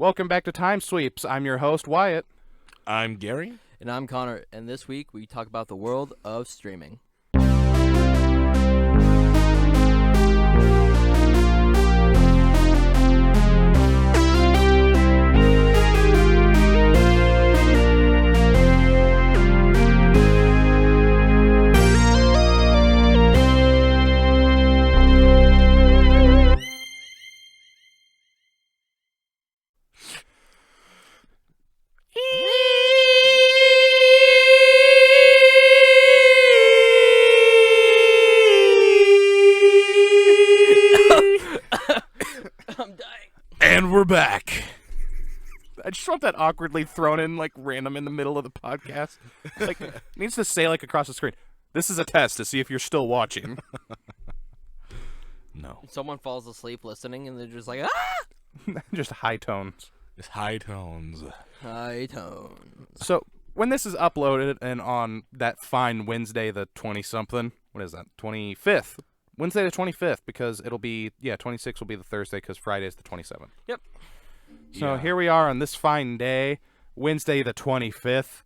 Welcome back to Time Sweeps. I'm your host, Wyatt. I'm Gary. And I'm Connor, and this week we talk about the world of streaming. And we're back. I just want that awkwardly thrown in, like, random in the middle of the podcast. Like, it needs to say, like, across the screen, this is a test to see if you're still watching. No. Someone falls asleep listening, and they're just like, ah! Just high tones. It's high tones. High tone. So, when this is uploaded and on that fine Wednesday the 20-something, what is that, 25th? Wednesday the 25th, because it'll be, 26th will be the Thursday, because Friday's the 27th. Yep. So here we are on this fine day, Wednesday the 25th.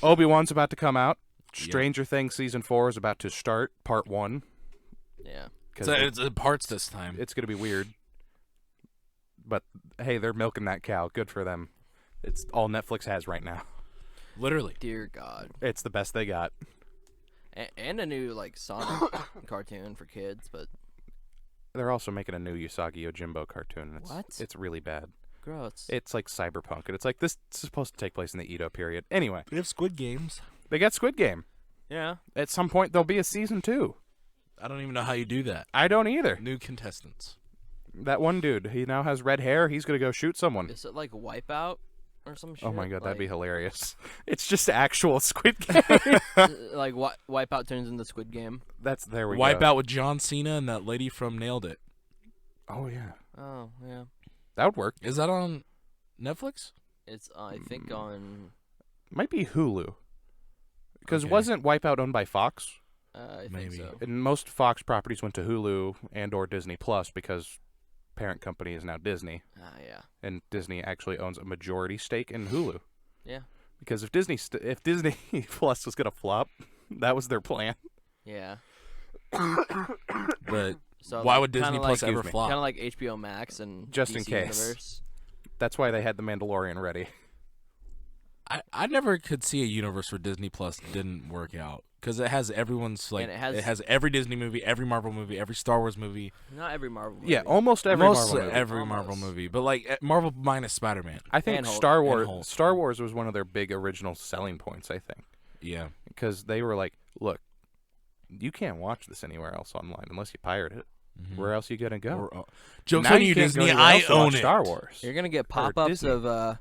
Obi-Wan's about to come out. Stranger Things Season 4 is about to start, Part 1. Yeah. So it's parts this time. It's going to be weird. But, hey, they're milking that cow. Good for them. It's all Netflix has right now. Literally. Dear God. It's the best they got. And a new, like, Sonic cartoon for kids, but... They're also making a new Usagi Yojimbo cartoon. What? It's really bad. Gross. It's like cyberpunk, and it's like, this is supposed to take place in the Edo period. Anyway. We have Squid Games. They got Squid Game. Yeah. At some point, there'll be a Season 2. I don't even know how you do that. I don't either. New contestants. That one dude, he now has red hair. He's going to go shoot someone. Is it like Wipeout or some shit? Oh my god, that'd be Like- hilarious. It's just actual Squid Game. like, Wipeout turns into Squid Game. There we go. Wipeout with John Cena and that lady from Nailed It. Oh, yeah. Oh, yeah. That would work. Is that on Netflix? It's, I think, on... Might be Hulu. Because Okay. wasn't Wipeout owned by Fox? I Maybe. think so. And most Fox properties went to Hulu and or Disney Plus because parent company is now Disney. Yeah. And Disney actually owns a majority stake in Hulu. Yeah. Because if Disney Plus was going to flop, that was their plan. Yeah. But So why like, would Disney kinda Plus like, ever flop? Kind of like HBO Max and Just DC in case. Universe. That's why they had The Mandalorian ready. I never could see a universe where Disney Plus didn't work out. Because it has everyone's, like, And it has every Disney movie, every Marvel movie, every Star Wars movie. Not every Marvel movie. Yeah, almost every Most Marvel movie. every Marvel Almost. movie. But, like, Marvel minus Spider-Man. I think And Hulk. Star And Wars Hulk. Star Wars was one of their big original selling points, I think. Yeah. Because they were like, look, you can't watch this anywhere else online unless you pirate it. Mhm. Where else are you going to go? Or, joke's Now on you you, can't go Disney. anywhere I else to watch own it. Star Wars. You're gonna get pop-ups Disney. of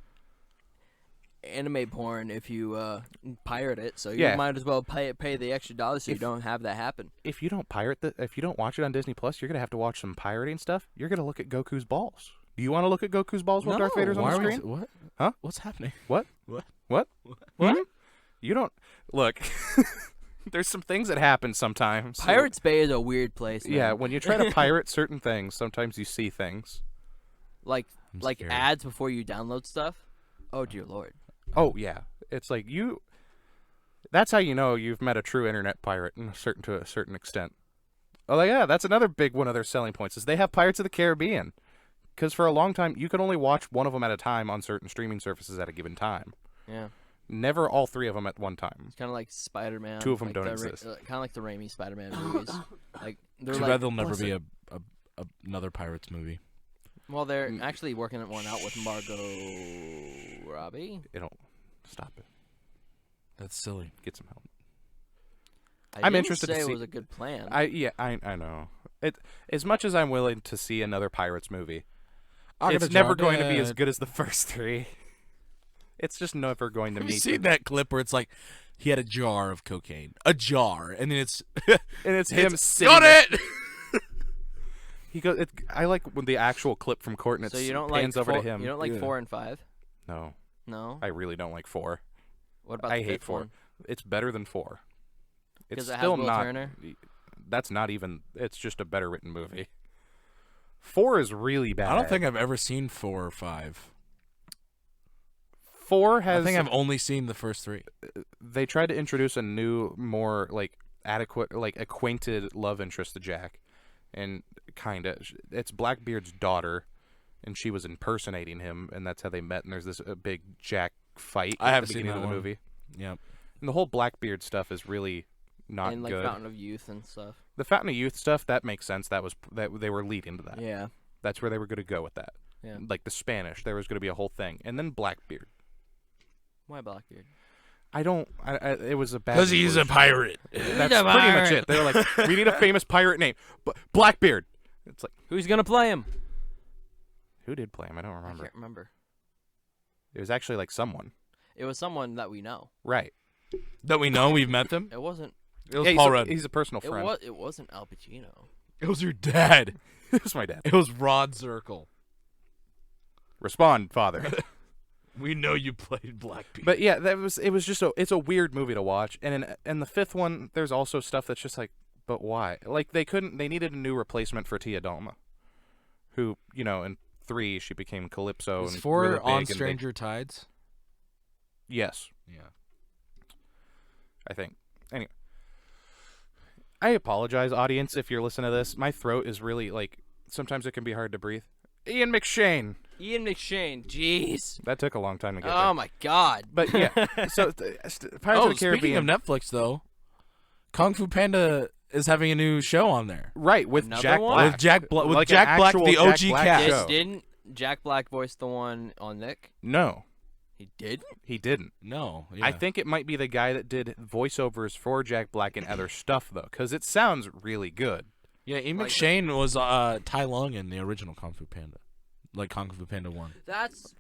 anime porn if you pirate it. So you Yeah. might as well pay the extra dollars so you don't have that happen. If you don't if you don't watch it on Disney Plus, you're going to have to watch some pirating stuff. You're going to look at Goku's balls. Do you want to look at Goku's balls while Darth Vader's on Why the are we- screen? What? Huh? What's happening? What? What? What? What? Hmm? You don't look. There's some things that happen sometimes. Pirates Bay is a weird place. Yeah, man. when you try to pirate certain things, sometimes you see things. like I'm like scared. ads before you download stuff. Oh dear lord. Oh yeah, it's like you. That's how you know you've met a true internet pirate, to a certain extent. Oh yeah, that's another big one of their selling points is they have Pirates of the Caribbean. Because for a long time you could only watch one of them at a time on certain streaming services at a given time. Yeah. Never all three of them at one time. It's kind of like Spider-Man. Two of 'em like don't the exist. Kind of like the Raimi Spider-Man movies. Like they're Too like, bad there'll never what's be it? another Pirates movie. Well, they're actually working on one out with Margot Robbie. It'll stop it. That's silly. Get some help. I I'm didn't interested to say see- it was a good plan. I know. It as much as I'm willing to see another Pirates movie, I it's got a never job going to be at- as good as the first three. It's just never going to Have you meet. seen that clip where it's like he had a jar of cocaine, a jar, and then it's And it's him sitting. got there. it. He goes. I like when the actual clip from court and it so you don't like pans over four, to him. You don't like Yeah. 4 and 5? No, No. I really don't like 4. What about I the hate fifth 4. one? It's better than 4. It's 'Cause it has still Will not. Turner? That's not even. It's just a better written movie. 4 is really bad. I don't think I've ever seen 4 or 5. 4 has. I think I've only seen the first 3. They tried to introduce a new, more like adequate, like acquainted love interest to Jack, and it's Blackbeard's daughter, and she was impersonating him, and that's how they met. And there's this big Jack fight. I at haven't the seen beginning that of the one. movie. Yep. And the whole Blackbeard stuff is really not and like good. Fountain of Youth and stuff. The Fountain of Youth stuff, that makes sense. That they were leading to that. Yeah. That's where they were going to go with that. Yeah. Like the Spanish, there was going to be a whole thing, and then Blackbeard. Why Blackbeard? It was a bad. Because he's a conclusion. pirate. That's pretty much it. They were like, we need a famous pirate name, but Blackbeard. It's like, Who's gonna play him? who did play him? I don't I remember. can't remember. It was actually like someone. It was someone that we know. Right. That we know, we've met them. It wasn't. It was Yeah, Paul Rudd. He's a personal friend. It wasn't Al Pacino. It was your dad. It was my dad. It was Rod Zirkle. Respond, father. We know you played Blackbeard. But yeah, it was just it's a weird movie to watch. And in the 5th one, there's also stuff that's just like, but why? Like they needed a new replacement for Tia Dalma, who, in 3 she became Calypso. Is and 4 really big on and they- Stranger Tides? Yes, Yeah. I think. Anyway, I apologize, audience, if you're listening to this. My throat is really like sometimes it can be hard to breathe. Ian McShane. Ian McShane. Jeez. That took a long time to get Oh there. my God. But yeah, so Pirates of the Speaking Caribbean. of Netflix, though, Kung Fu Panda is having a new show on there. Right, with Another Jack one? Black. With Jack Black, Like an actual the Jack OG Black cast. show. Didn't Jack Black voice the one on Nick? No, He did. he didn't. No, yeah. I think it might be the guy that did voiceovers for Jack Black and other stuff, though, because it sounds really good. Yeah, Ian Like- McShane was Tai Lung in the original Kung Fu Panda, like Kung Fu Panda 1.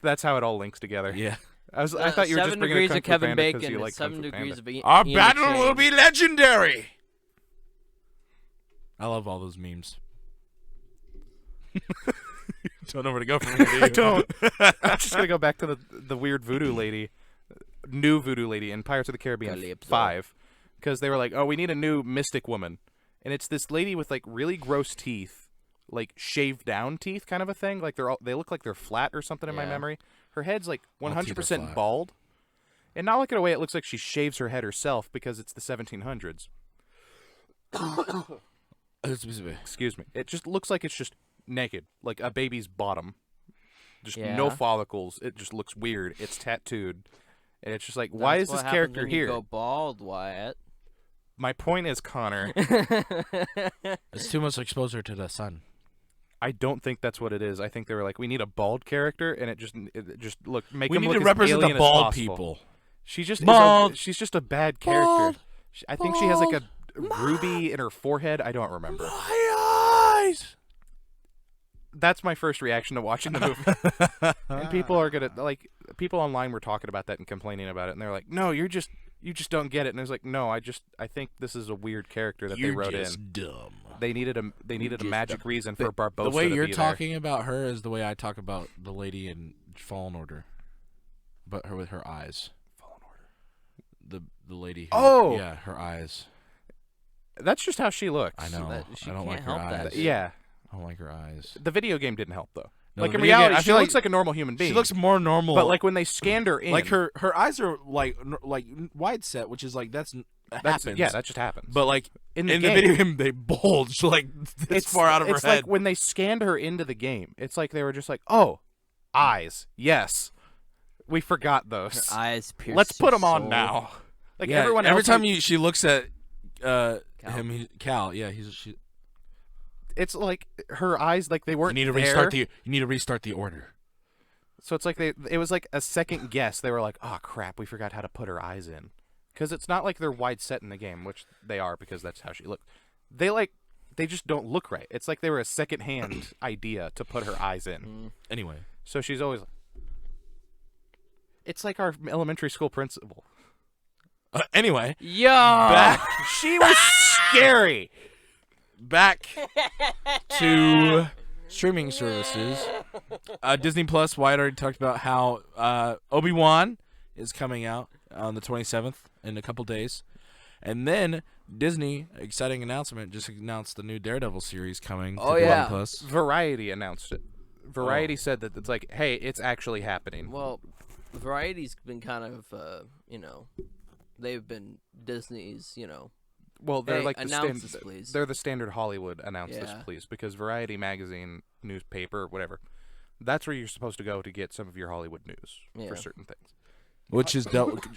That's how it all links together. Yeah. I thought you were just 7 bringing degrees a Kung of Fu Kevin Panda 'cause Bacon. you and like 7 Kung Fu degrees Panda. of Our Ian battle McShane. will be legendary. I love all those memes. Don't know where to go from here. Do you? I don't. I'm just gonna go back to the weird voodoo lady, new voodoo lady in Pirates of the Caribbean Calypso. 5, because they were like, oh, we need a new mystic woman, and it's this lady with like really gross teeth, like shaved down teeth, kind of a thing. Like they look like they're flat or something in my Yeah. memory. Her head's like All teeth are 100% flat. bald, and not like in a way it looks like she shaves her head herself because it's the 1700s. Excuse me. It just looks like it's just naked, like a baby's bottom. Just no Yeah. follicles. It just looks weird. It's tattooed. And it's just like, why That's is this what happens character when you here? Go bald, Wyatt. My point is, Connor, It's too much exposure to the sun. I don't think that's what it is. I think they were like, we need a bald character, and it just look make We him need look to as represent the alien as bald possible. people. She just Bald. she's just a bad character. Bald. I think she has like a ruby in her forehead. I don't remember. My eyes. That's my first reaction to watching the movie. And people are gonna like people online were talking about that and complaining about it, and they're like, "No, you just don't get it." And I was like, "No, I think this is a weird character that they You're wrote just in. dumb. They needed a magic reason for Barbossa The way to you're be there." talking about her is the way I talk about the lady in Fallen Order, but her with her eyes. Fallen Order. The lady. Who, Oh! yeah, her eyes. That's just how she looks. I know. she I don't like can't her help that. eyes. Yeah, I don't like her eyes. the video game didn't help though. No, Like the in video game- reality, I she feel looks like a normal human being. She looks more normal. but like when they scanned her in, like her eyes are like wide set, which is like that's happens. yeah, that just happens. But like in the in game, the video game, they bulge like this far out of her it's head. like when they scanned her into the game, it's like they were just like, "Oh, eyes, yes, we forgot those. Her eyes pierce Let's put your them on soul. now." Like yeah, everyone every else, time she looks at Cal. Cal, yeah, it's like her eyes, like they you weren't need to there. restart the order. So it's like it was like a second guess. They were like, "Oh crap, we forgot how to put her eyes in," because it's not like they're wide set in the game, which they are because that's how she looked. They just don't look right. It's like they were a second hand idea to put her eyes in. Anyway, So she's always. It's like our elementary school principal. anyway, Yeah. She was scary. back to streaming services. Disney Plus. Wyatt already talked about how Obi-Wan is coming out on the 27th in a couple days, And then Disney, exciting announcement, just announced the new Daredevil series coming Oh, to yeah. Disney Plus. Variety announced it. Variety said that it's like, hey, it's actually happening. Well, Variety's been kind of, they've been Disney's, Well, they're hey, like the announce this, please. They're the standard Hollywood announce this, Yeah. please, because Variety magazine, newspaper, whatever, that's where you're supposed to go to get some of your Hollywood news Yeah. for certain things. Which is,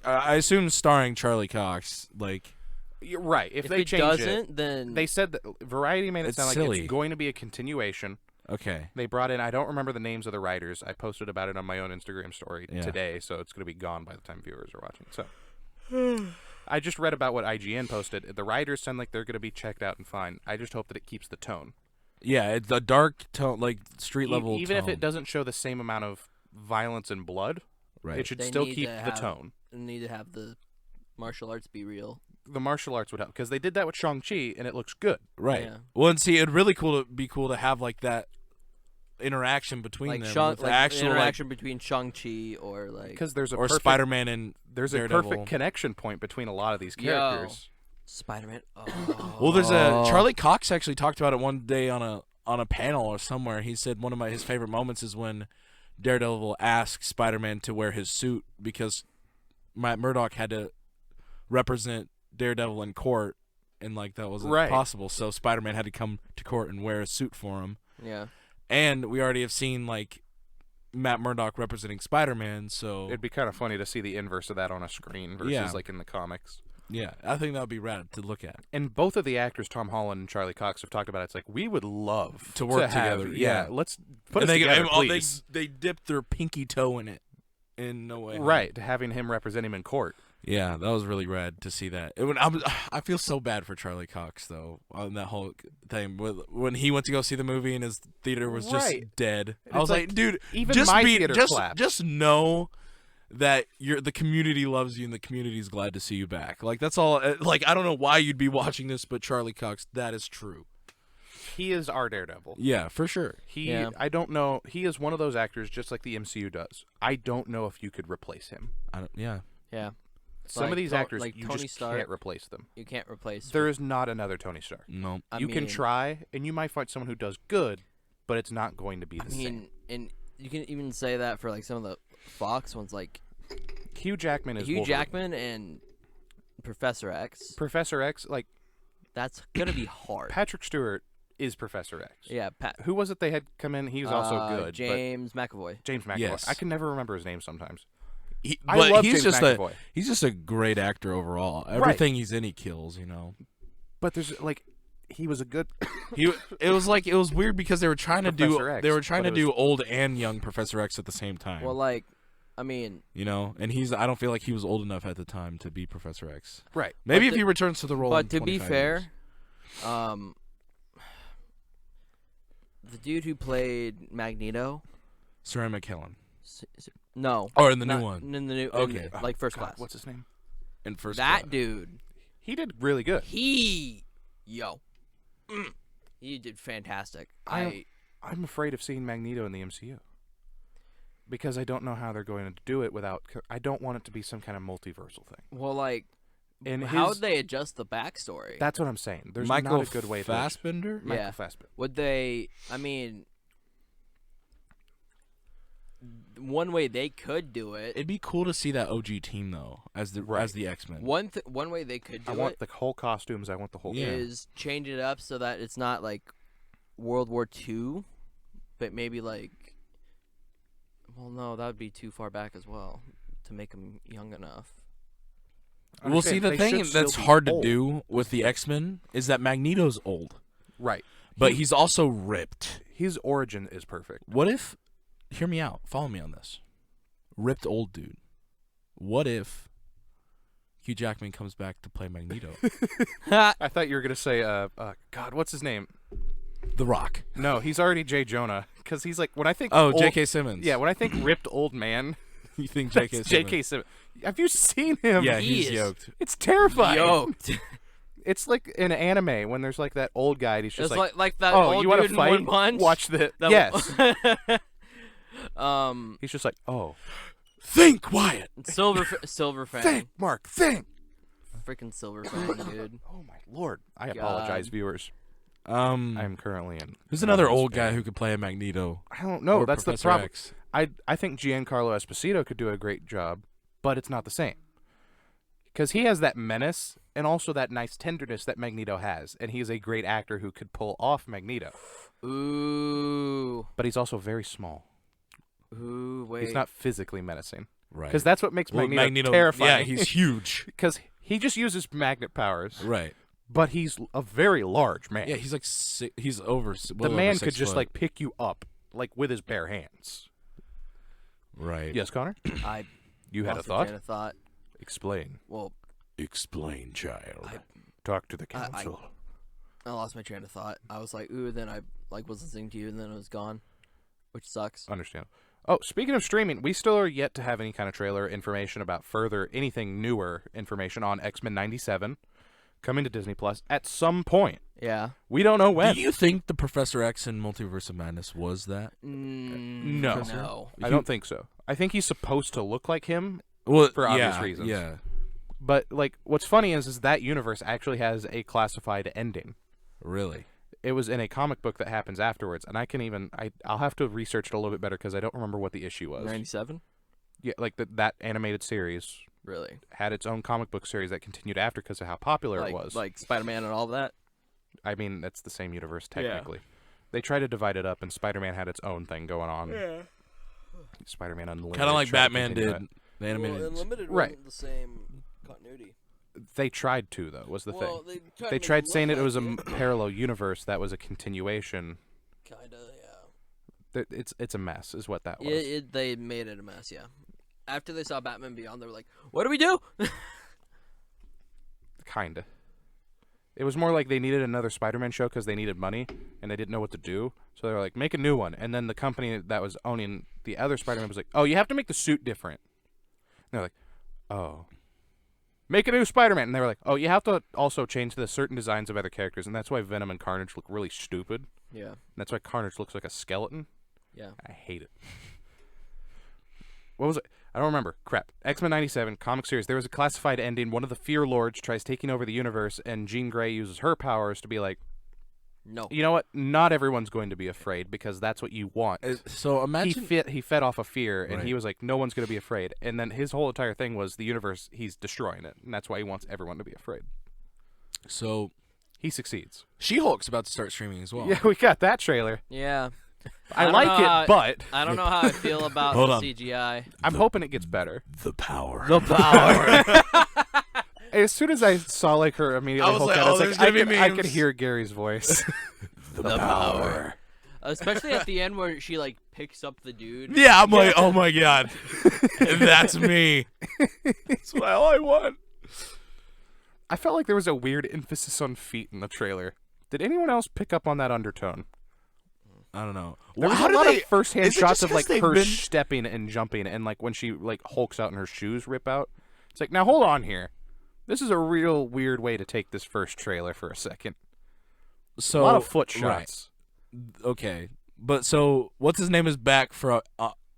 I assume, starring Charlie Cox. Like, You're right. If they it change doesn't, then they said that Variety made it It's sound like silly. it's going to be a continuation. okay. They brought in, I don't remember the names of the writers. I posted about it on my own Instagram story Yeah. today, so it's going to be gone by the time viewers are watching. So I just read about what IGN posted. The writers sound like they're going to be checked out and fine. I just hope that it keeps the tone. Yeah, it's a dark tone, like street level Even if tone. it doesn't show the same amount of violence and blood, Right. it should They still need keep to the have- tone. need to have the martial arts be real. The martial arts would help because they did that with Shang-Chi and it looks good. Right. Yeah. Well, and see, it'd really cool to have like that interaction between Like, them, with the actual interaction between Shang-Chi or like Because there's a or perfect, Spider-Man and there's Daredevil. a perfect connection point between a lot of these Yo. characters. Spider-Man. Oh. Well, there's a Charlie Cox actually talked about it one day on a panel or somewhere. He said one of his favorite moments is when Daredevil asks Spider-Man to wear his suit because Matt Murdock had to represent Daredevil in court, and like that wasn't Right. possible. So Spider-Man had to come to court and wear a suit for him. Yeah. And we already have seen like Matt Murdock representing Spider-Man. So It'd be kind of funny to see the inverse of that on a screen versus Yeah. like in the comics. yeah, I think that would be rad to look at. And both of the actors, Tom Holland and Charlie Cox, have talked about it. It's like we would love To work have- together, Yeah, yeah. let's put and us they, together, and, oh, please. they dipped their pinky toe in it in no way. Right, having him represent him in court. Yeah, that was really rad to see that. I feel so bad for Charlie Cox though on that whole thing when he went to go see the movie and his theater was just Right. dead. And I was it's like, like, dude, even just my be theater just clapped. just know that the community loves you and the community's glad to see you back. Like that's all. Like I don't know why you'd be watching this, but Charlie Cox, that is true. He is our Daredevil. Yeah, for sure. Yeah. I don't know. He is one of those actors, just like the MCU does. I don't know if you could replace him. Yeah. Yeah. Some of Like these actors, like you Tony just Stark. can't replace them. You can't replace. There is not another Tony Stark. No. I You can mean- try, and you might find someone who does good, but it's not going to be I the same. mean, and you can even say that for like some of the Fox ones, like Hugh Jackman is Hugh Wolverine. Jackman and Professor X. Professor X, like That's gonna be hard. Patrick Stewart is Professor X. Yeah, Who was it they had come in? He was also good. James McAvoy. But James McAvoy. Yes. I can never remember his name sometimes. But I love he's James just McAvoy. he's just a great actor overall. Everything he's in, he kills. You know. But there's like, he was a good. It was weird because they were trying to do Professor X, they were trying to but it do was- old and young Professor X at the same time. Well, like, I mean, you know, and I don't feel like he was old enough at the time to be Professor X. Right. Maybe But if the- he returns to the role. but in to be 25 fair, years. the dude who played Magneto, Sarah McKellen. no, Or in the not new one. in the new, Okay. like First God, Class. what's his name? In first That class. dude, He did really good. he did fantastic. I'm afraid of seeing Magneto in the MCU. Because I don't know how they're going to do it without. I don't want it to be some kind of multiversal thing. Well, like, And how his- would they adjust the backstory? That's what I'm saying. There's Michael not a good way to. Fassbender. Yeah. Michael Fassbender. Would they? I mean, one way they could do it. It'd be cool to see that OG team though, as the X-Men. One way they could I do want it the whole costumes. I want the whole. Yeah. is change it up so that it's not like World War II, but maybe like. Well, no, that would be too far back as well to make them young enough. Well, see, Understand, the they thing should still that's be hard old. to do with the X-Men is that Magneto's old, Right. but he's also ripped. His origin is perfect. What if? Hear me out. Follow me on this. Ripped old dude. What if Hugh Jackman comes back to play Magneto? I thought you were gonna say, God, what's his name? The Rock. No, he's already Jay Jonah. Because he's like, when I think. Oh, old- J.K. Simmons. Yeah, when I think ripped old man, You think that's J.K. Simmons? J.K. Simmons. Have you seen him? Yeah, He he's is yoked. It's terrifying. Yoked. It's like in anime when there's like that old guy. And he's just It's like that oh, old you want dude to in fight? One Punch. Watch the. That- Yes. Um, He's just like, oh, Think, Wyatt. Silver Fang. think, Mark, think. freaking Silver Fang, dude. Oh my lord! I apologize, viewers. I am currently in. Who's another old guy who could play a Magneto? I don't know. Or That's Professor the problem. X? I think Giancarlo Esposito could do a great job, but it's not the same. Because he has that menace and also that nice tenderness that Magneto has, and he's a great actor who could pull off Magneto. Ooh. But he's also very small. Ooh, wait. He's not physically menacing. Right. Because that's what makes Magneto terrifying. Yeah, he's huge. Because he just uses magnet powers. Right. But he's a very large man. Yeah, he's like he's over. The man could just like pick you up like with his bare hands. Right. Yes, Connor? You had a lost my thought? train of thought. Explain. Well, Explain, child. Talk to the council. I lost my train of thought. I was like, ooh, then I was listening to you, and then it was gone, which sucks. Understand. Oh, speaking of streaming, we still are yet to have any kind of trailer information about anything newer information on X-Men 97 coming to Disney Plus at some point. Yeah. We don't know when. Do you think the Professor X in Multiverse of Madness was that? No. No. I don't think so. I think he's supposed to look like him Well, for obvious reasons. Yeah. But like, what's funny is that universe actually has a classified ending. Really? It was in a comic book that happens afterwards, and I'll have to research it a little bit better because I don't remember what the issue was. 97? Yeah, like that animated series Really? had its own comic book series that continued after because of how popular it was. Like Spider-Man and all of that? I mean, that's the same universe technically. They tried to divide it up, and Spider-Man had its own thing going on. Yeah. Spider-Man Unlimited. Kind of like tried to Batman continue did. that. The animated. Unlimited Right. wasn't the same continuity. They tried to, though, was the Well, thing. they They tried saying it was a parallel universe that was a continuation. Kinda, yeah. It's a mess, is what that was. They made it a mess, yeah. After they saw Batman Beyond, they were like, what do we do? Kinda. It was more like they needed another Spider-Man show because they needed money, and they didn't know what to do. So they were like, make a new one. And then the company that was owning the other Spider-Man was like, oh, you have to make the suit different. And they're like, oh. Make a new Spider-Man. And they were like, oh, you have to also change the certain designs of other characters. And that's why Venom and Carnage look really stupid. Yeah. And that's why Carnage looks like a skeleton. Yeah. I hate it. What was it? I don't remember. Crap. X-Men 97, comic series. There was a classified ending. One of the Fear Lords tries taking over the universe, and Jean Grey uses her powers to be like, No. you know what? Not everyone's going to be afraid because that's what you want. So imagine He fed off of fear, and Right. he was like, no one's going to be afraid. And then his whole entire thing was the universe, he's destroying it. And that's why he wants everyone to be afraid. So He succeeds. She-Hulk's about to start streaming as well. Yeah, we got that trailer. Yeah. I don't like know it, how but I don't know how I feel about Hold the on. CGI. I'm hoping it gets better. The power. The power. As soon as I saw like her immediately I was Hulk like, out, oh, I was there's like, gonna be I could memes. hear Gary's voice. The power. Especially at the end where she like picks up the dude. Yeah, I'm like, oh my god, that's me. That's all I want. I felt like there was a weird emphasis on feet in the trailer. Did anyone else pick up on that undertone? I don't know. There was How a do lot they- of first-hand is it shots just of 'cause like they've her been- stepping and jumping, and like when she like hulks out and her shoes rip out. It's like, now hold on here. This is a real weird way to take this first trailer for a second. So A lot of foot right. shots. Okay, but so what's his name is back for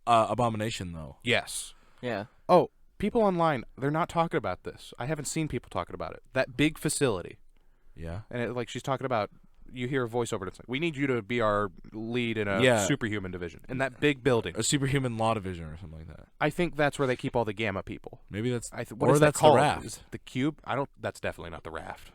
Abomination though. Yes. Yeah. Oh, people online, they're not talking about this. I haven't seen people talking about it. That big facility. Yeah. And like she's talking about, you hear a voiceover. It's like, we need you to be our lead in a Yeah. superhuman division in that big building. A superhuman law division or something like that. I think that's where they keep all the Gamma people. Maybe that's What or is that that's called? the raft. Is it the cube? I don't. That's definitely not the raft.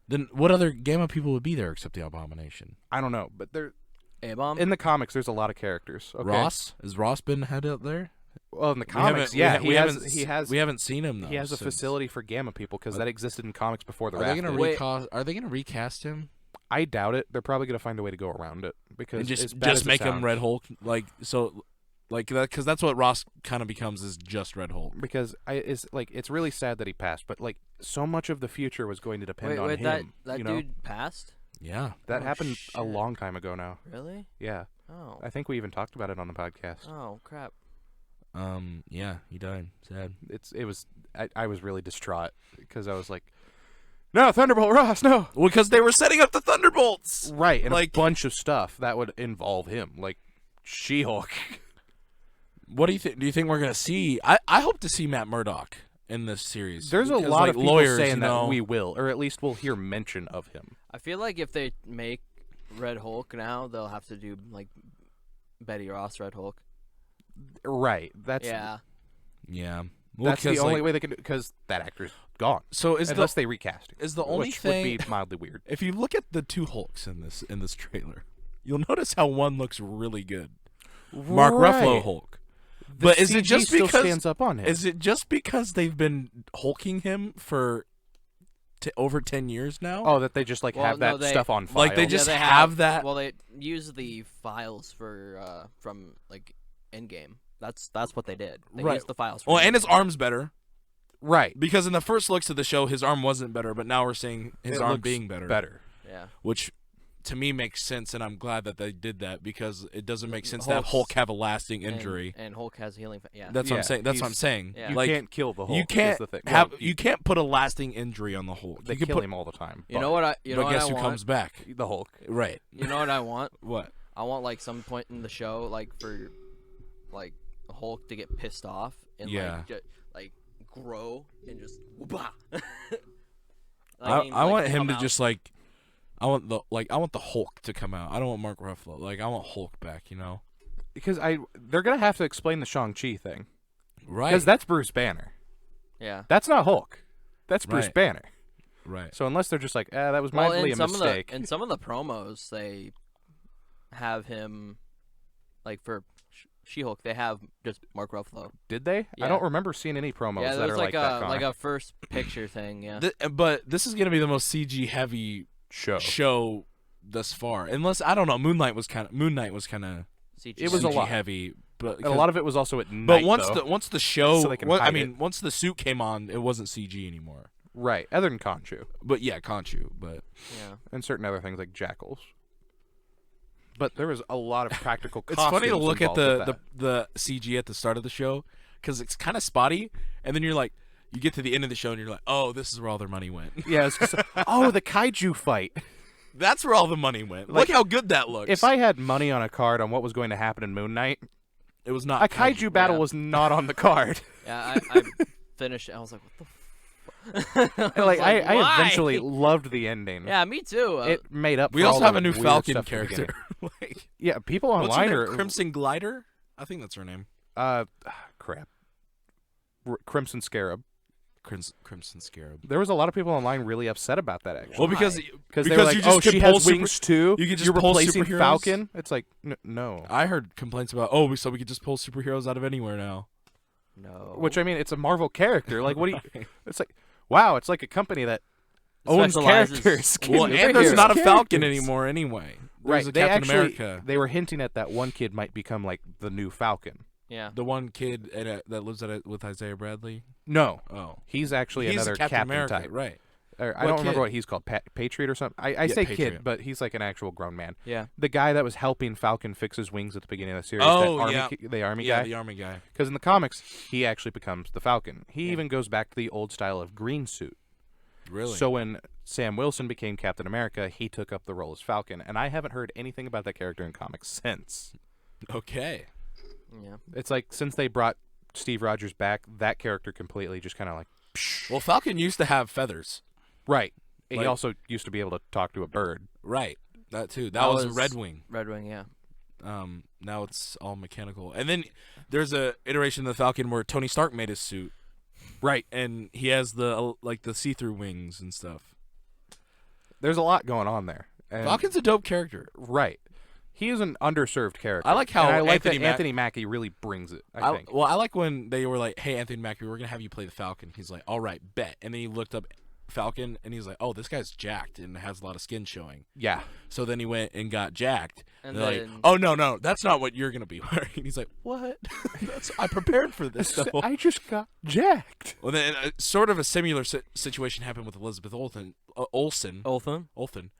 Then what other Gamma people would be there except the Abomination? I don't know, but there A-bomb? in the comics, there's a lot of characters. Okay? Ross? Has Ross been head out there? Well, in the We comics, haven't- yeah, we haven't- he haven't seen him though. has a since. facility for Gamma people because that existed in comics before the Are they raft. gonna did. Wait. recast? Are they gonna recast him I doubt it. They're probably gonna find a way to go around it because and as just bad as it make him sounds- Red Hulk? Like so, like that because that's what Ross kind of becomes is just Red Hulk. Because it's really sad that he passed, but like so much of the future was going to depend on wait, him. that you know? dude passed? Yeah. That Oh, happened a shit. long time ago now. Really? Yeah, Oh. I think we even talked about it on the podcast. Oh, crap. Yeah, he died. Sad. I was really distraught because I was like, no, Thunderbolt Ross, no. Well, because they were setting up the Thunderbolts. Right, and Like- a bunch of stuff that would involve him, like She-Hulk. What do you think? Do you think we're gonna see? I hope to see Matt Murdock in this series. There's a Because, lot like, of people lawyers, saying you that know, we will, or at least we'll hear mention of him. I feel like if they make Red Hulk now, they'll have to do like Betty Ross Red Hulk. Right. That's Yeah. Well, that's the 'cause, only like, way they can do because that actor's gone. So Unless they recast him. is the only which thing would be mildly weird. if you look at the two Hulks in this trailer, you'll notice how one looks really good. Mark Ruffalo Right. Hulk. The But is it CG just still because stands up on him? Is it just because they've been hulking him for over 10 years now? Oh, that they just like Well, have no, that they- stuff on file. Like, they just they have that- Well, they use the files for from like Endgame. That's what they did. They Right. used the files. From Well, and his Endgame. arm's better. right. Because in the first looks of the show, his arm wasn't better, but now we're seeing his It arm looks being better. Better. Yeah. Which, to me, makes sense, and I'm glad that they did that because it doesn't make sense to have Hulk's- Hulk have a lasting injury. And Hulk has healing. Yeah. That's what I'm Yeah, saying. That's what I'm he's- saying. Yeah. You Like, can't kill the Hulk. you can't is the thing. have Well, you can't put a lasting injury on the Hulk. They you can kill put, him all the time. You know what I? You know but what guess I who want? comes back? The Hulk. Right. You know what I want? What? I want like some point in the show, like for like Hulk to get pissed off and Yeah. like grow and just whoopah. I want him come to out. just like. I want the Hulk to come out. I don't want Mark Ruffalo. Like, I want Hulk back. You know. Because they're gonna have to explain the Shang-Chi thing. Right. Because that's Bruce Banner. Yeah. That's not Hulk. That's Bruce Right. Banner. Right. So unless they're just like, that was Well, mildly in a some mistake. in some of the promos, they have him like for She-Hulk. They have just Mark Ruffalo. Did they? Yeah. I don't remember seeing any promos Yeah, that there are was like that. like Connor. a first picture thing. Yeah. But this is gonna be the most CG heavy show thus far. Unless, I don't know, Moon Knight was kind of CG. It was a CG lot. heavy, but And a lot of it was also at night. but once though. the show, So they can I hide mean, it. once the suit came on, it wasn't CG anymore. right, other than Khonshu But yeah, Khonshu. But Yeah. and certain other things like jackals. But there was a lot of practical. it's funny to costumes look at involved with the CG at the start of the show because it's kind of spotty, and then you're like, you get to the end of the show and you're like, oh, this is where all their money went. that. Yeah, it's just, oh, the kaiju fight. That's where all the money went. Like, Look how good that looks. If I had money on a card on what was going to happen in Moon Knight, it was not a kaiju battle Yeah. was not on the card. Yeah. I finished. I was like, what the. like Why? I eventually loved the ending. Yeah, me too. It made up. we for also all have the a new weird Falcon stuff at the character. beginning. Like, Yeah, people what's her online name? are Crimson Glider. I think that's her name. crap. Crimson Scarab. Crimson Scarab. There was a lot of people online really upset about that actually. Well, because They were like, you just oh, could she pull has wings too. you could just You're pull replacing superheroes? Falcon. It's like no. I heard complaints about so we could just pull superheroes out of anywhere now. No. Which I mean, it's a Marvel character. Like, what do you? It's like, wow, it's like a company that owns Specializes characters. in Well, superheroes. and there's not a Falcon Characters. anymore anyway. Right? There's a They Captain actually America. they were hinting at that one kid might become like the new Falcon. Yeah. The one kid that lives with Isaiah Bradley. No, Oh, he's actually he's another Captain America, type. right? Or, I What don't remember kid? what he's called, Patriot or something. I Yeah, say Patriot. kid, but he's like an actual grown man. Yeah. The guy that was helping Falcon fix his wings at the beginning of the series. Oh, that army, yeah. the army Yeah, guy. the army guy. Because in the comics, he actually becomes the Falcon. He even goes back to the old style of green suit. Really? So when Sam Wilson became Captain America, he took up the role as Falcon, and I haven't heard anything about that character in comics since. okay. Yeah. It's like since they brought Steve Rogers back, that character completely just kind of like Well, Falcon used to have feathers. right. He Like- also used to be able to talk to a bird. Right. That too. That That was was- Red Wing. Red Wing. Yeah. Now it's all mechanical. And then there's a iteration of the Falcon where Tony Stark made his suit. Right. And he has the see-through wings and stuff. There's a lot going on there. And Falcon's a dope character. right. He is an underserved character. I like how and I like Anthony that Anthony Mackie really brings it. I think. Well, I like when they were like, "Hey, Anthony Mackie, we're gonna have you play the Falcon." He's like, "All right, bet." And then he looked up Falcon, and he's like, "Oh, this guy's jacked and has a lot of skin showing." Yeah. So then he went and got jacked. And they're like, then- "Oh no, that's not what you're gonna be wearing." And he's like, "What? I prepared for this." Though. I just got jacked. Well, then sort of a similar situation happened with Elizabeth Olsen. Olsen. Olsen. Olsen.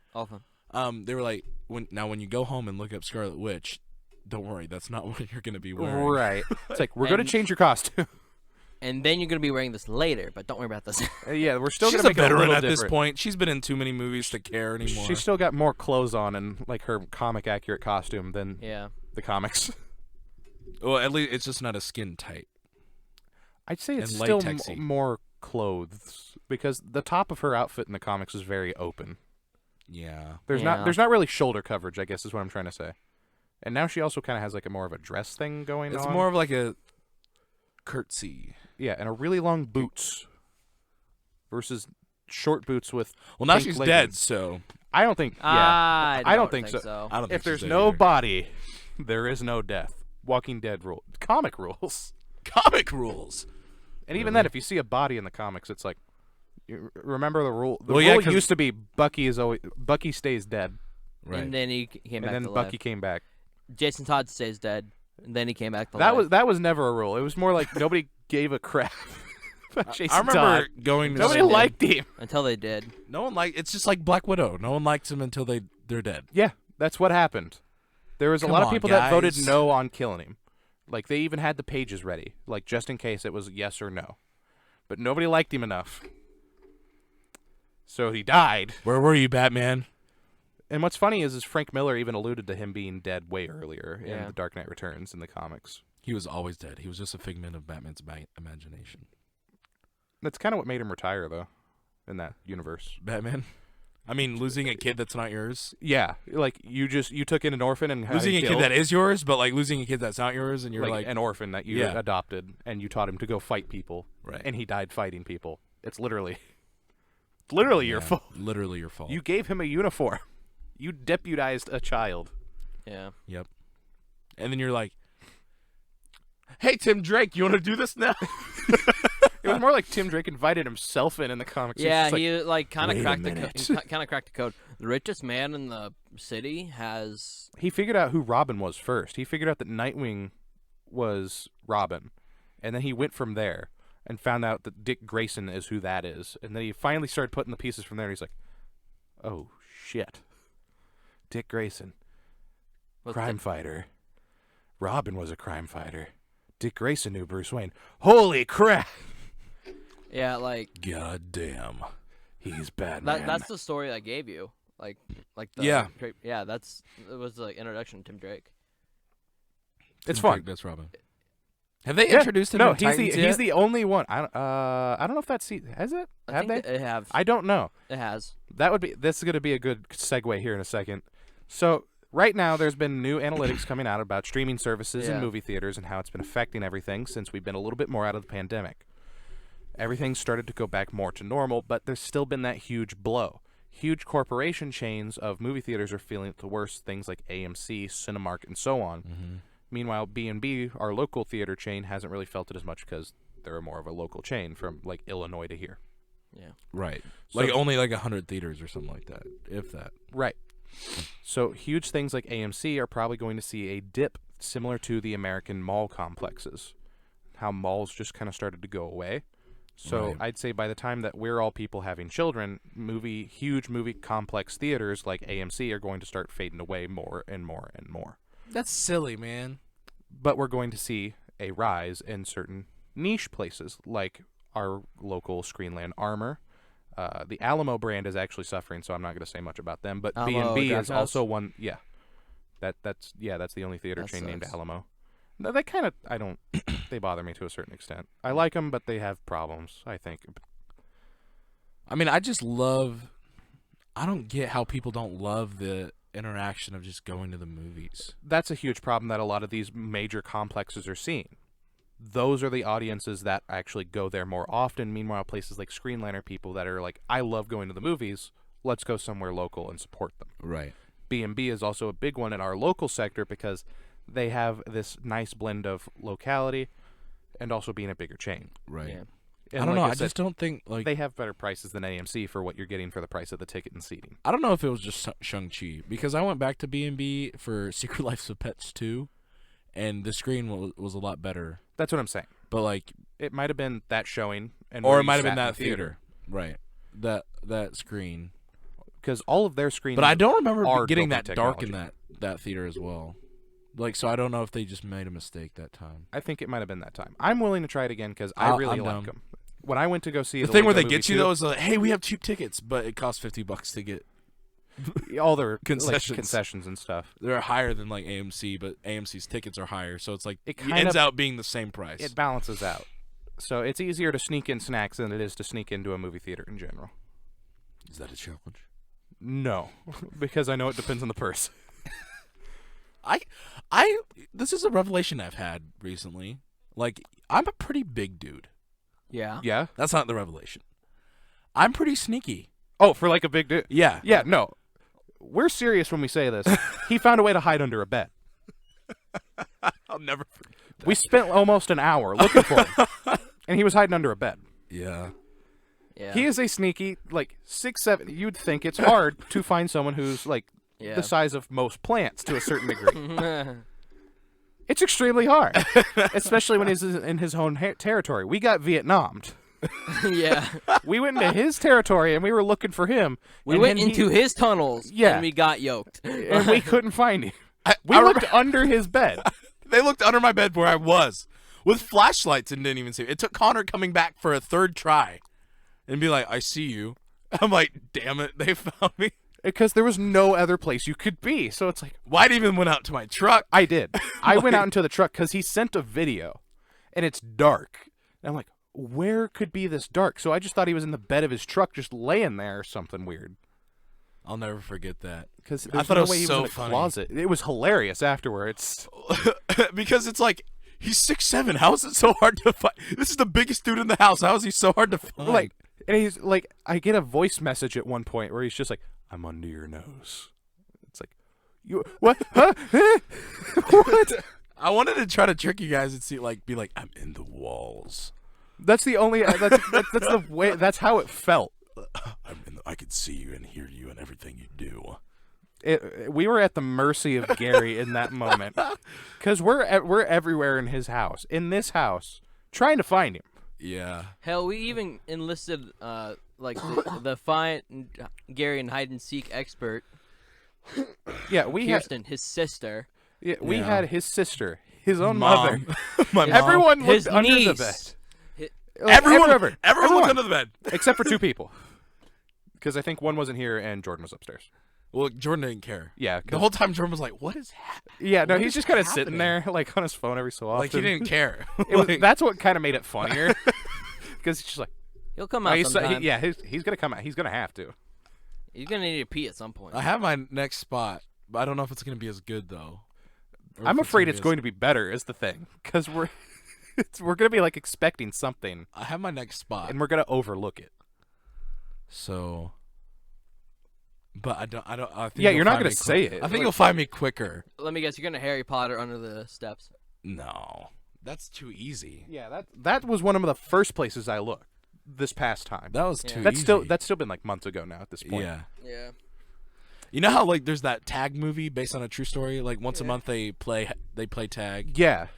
They were like, when you go home and look up Scarlet Witch, don't worry, that's not what you're gonna be wearing. Right. It's like, we're going to And- change your costume. And then you're gonna be wearing this later, but don't worry about this. Yeah, we're still She's going to a make it a veteran little at this different. point. She's been in too many movies to care anymore. She's still got more clothes on and like her comic accurate costume than Yeah. the comics. Well, at least it's just not as skin tight. I'd say it's and still latexy. more clothes because the top of her outfit in the comics is very open. Yeah. There's Yeah. not really shoulder coverage, I guess is what I'm trying to say. And now she also kind of has like a more of a dress thing going on. It's more of like a curtsy. Yeah, and a really long boots versus short boots with. Well, now pink she's leggings. dead, so I don't think. Yeah, I don't think so. I don't think if there's she's dead no either. body, there is no death. Walking Dead rule, comic rules. Comic rules. And even then, if you see a body in the comics, it's like, you remember the rule. The Well, yeah, rule 'cause- used to be Bucky stays dead, Right. And then he came and back then to Bucky life. came back. Jason Todd stays dead, and then he came back to That life. was never a rule. It was more like nobody gave a crap about Jason I remember Todd. going to Nobody Nobody liked him. until they did. No one it's just like Black Widow. No one likes him until they're dead. Yeah, that's what happened. There was a Come lot of on, people that voted guys. no on killing him. Like they even had the pages ready, like just in case it was yes or no. But nobody liked him enough. So he died. Where were you, Batman? And what's funny is Frank Miller even alluded to him being dead way earlier in Yeah. The Dark Knight Returns in the comics. He was always dead. He was just a figment of Batman's imagination. That's kind of what made him retire, though, in that universe. Batman? I mean, losing a kid that's not yours. Yeah, like you took in an orphan and had Losing him a kid killed, that is yours, but like losing a kid that's not yours, and you're like, an orphan that you Yeah. adopted and you taught him to go fight people, Right. and he died fighting people. It's literally your yeah, fault. Literally your fault. You gave him a uniform. You deputized a child. Yeah. Yep. And then you're like, hey, Tim Drake, you want to do this now? It was more like Tim Drake invited himself in the comics. Yeah, He he like kind of "Wait a cracked minute." kind of cracked the code. The richest man in the city has he figured out who Robin was first. He figured out that Nightwing was Robin, and then he went from there and found out that Dick Grayson is who that is. And then he finally started putting the pieces from there. And he's like, "Oh shit, Dick Grayson, was crime fighter. Robin was a crime fighter. Dick Grayson knew Bruce Wayne. Holy crap! yeah, like God damn. He's Batman." that's the story I gave you. Like the Yeah. yeah. It was the introduction to Tim Drake. It's Tim fun. Drake, that's Robin. Have they Yeah, introduced him no, in Titans he's yet? the only one. I don't know if that's has it. I Have think they? It have. I don't know. It has. This is going to be a good segue here in a second. So right now there's been new analytics coming out about streaming services and Yeah. movie theaters and how it's been affecting everything since we've been a little bit more out of the pandemic. Everything's started to go back more to normal, but there's still been that huge blow. Huge corporation chains of movie theaters are feeling it the worst, things like AMC, Cinemark, and so on. Mm-hmm. Meanwhile, B&B, our local theater chain, hasn't really felt it as much because they're more of a local chain from like Illinois to here. Yeah. Right. So- Like only like 100 theaters or something like that, if that. Right. So huge things like AMC are probably going to see a dip similar to the American mall complexes. How malls just kind of started to go away. So Right. I'd say by the time that we're all people having children, huge movie complex theaters like AMC are going to start fading away more and more and more. That's silly, man. But we're going to see a rise in certain niche places like our local Screenland Armor. The Alamo brand is actually suffering, so I'm not going to say much about them. But Alamo B&B Draft is House? also one. Yeah, that's the only theater That chain named sucks. Alamo. No, they kind of they bother me to a certain extent. I like them, but they have problems. I think. I mean, I don't get how people don't love the interaction of just going to the movies. That's a huge problem that a lot of these major complexes are seeing. Those are the audiences that actually go there more often. Meanwhile, places like Screenland are people that are like, I love going to the movies. Let's go somewhere local and support them. Right. B&B is also a big one in our local sector because they have this nice blend of locality and also being a bigger chain. Right. Yeah. And I don't like know. I said, just don't think like they have better prices than AMC for what you're getting for the price of the ticket and seating. I don't know if it was just Shang-Chi because I went back to B&B for Secret Life of Pets 2 and the screen was a lot better. That's what I'm saying. But like It might have been that showing, and or where it you might have sat been in that the theater. Right. That screen. because all of their screens. But I don't remember are getting built that in dark in technology. that theater as well. Like, so I don't know if they just made a mistake that time. I think it might have been that time. I'm willing to try it again because I really I'm like down. them. When I went to go see The thing where Lego they movie get you 2, though is like, hey, we have cheap tickets, but it costs $50 to get. all their concessions. concessions and stuff. They're higher than like AMC, but AMC's tickets are higher, so it's like It it kind ends of- out being the same price. It balances out. So it's easier to sneak in snacks than it is to sneak into a movie theater in general. Is that a challenge? No, because I know it depends on the purse. This is a revelation I've had recently. Like, I'm a pretty big dude. Yeah. Yeah? That's not the revelation. I'm pretty sneaky. Oh, for like a big dude? Yeah. Yeah, no. We're serious when we say this. He found a way to hide under a bed. I'll never forget. We spent almost an hour looking for him, and he was hiding under a bed. Yeah. Yeah. He is a sneaky, like, 6'7". You'd think it's hard to find someone who's, like, Yeah. the size of most plants to a certain degree. It's extremely hard, especially when he's in his own territory. We got Vietnamed. Yeah. We went into his territory, and we were looking for him. We and went then into his tunnels. Yeah. And we got yoked. and we couldn't find him. We I looked under his bed. They looked under my bed where I was with flashlights and didn't even see it. It took Connor coming back for a third try and be like, I see you. I'm like, damn it, they found me. Because there was no other place you could be. So it's like, Wyatt even went out to my truck. I did. I went out into the truck because he sent a video, and it's dark. And I'm like, where could be this dark? So I just thought he was in the bed of his truck just laying there or something weird. I'll never forget that. Because I thought no it was way he so was in a funny. closet. It was hilarious afterwards. Because it's like, he's 6'7". How is it so hard to find? This is the biggest dude in the house. How is he so hard to find? Like, and he's like, I get a voice message at one point where he's just like, I'm under your nose. It's like, you what? Huh? What? I wanted to try to trick you guys and see, like, be like, I'm in the walls. That's the only. That's the way. That's how it felt. I could see you and hear you and everything you do. We were at the mercy of Gary in that moment, because we're everywhere in his house, in this house, trying to find him. Yeah. Hell, we even enlisted like the find Gary and hide and seek expert, Yeah, we had. Kirsten, his sister. Yeah, we Yeah. had his sister, his own Mom. mother. My mom. Everyone His looked under the niece. bed. Hi- Like, Everyone looked under the bed. except for two people, because I think one wasn't here and Jordan was upstairs. Well, Jordan didn't care. Yeah, The whole time Jordan was like, what is happening? yeah. No, what he's is just kind of happening? sitting there, like on his phone every so often. Like, he didn't care. It was, Like, that's what kind of made it funnier, because he's just like, He'll come oh, out he's, sometime. he's gonna come out. He's gonna have to. He's gonna need to pee at some point. I have my next spot, but I don't know if it's going to be as good, though. I'm afraid it's going to be better. Is the thing, because we're gonna be like expecting something, I have my next spot. and we're gonna overlook it. So, but I think Yeah, you'll you're not find gonna me say quick- it. I think Like- you'll find me quicker. Let me guess. You're gonna Harry Potter under the steps. No, that's too easy. Yeah, that was one of the first places I looked this past time. That was Yeah. too That's easy. still been like months ago now at this point. Yeah. Yeah. You know how like there's that tag movie based on a true story? Like once a month they play tag. Yeah.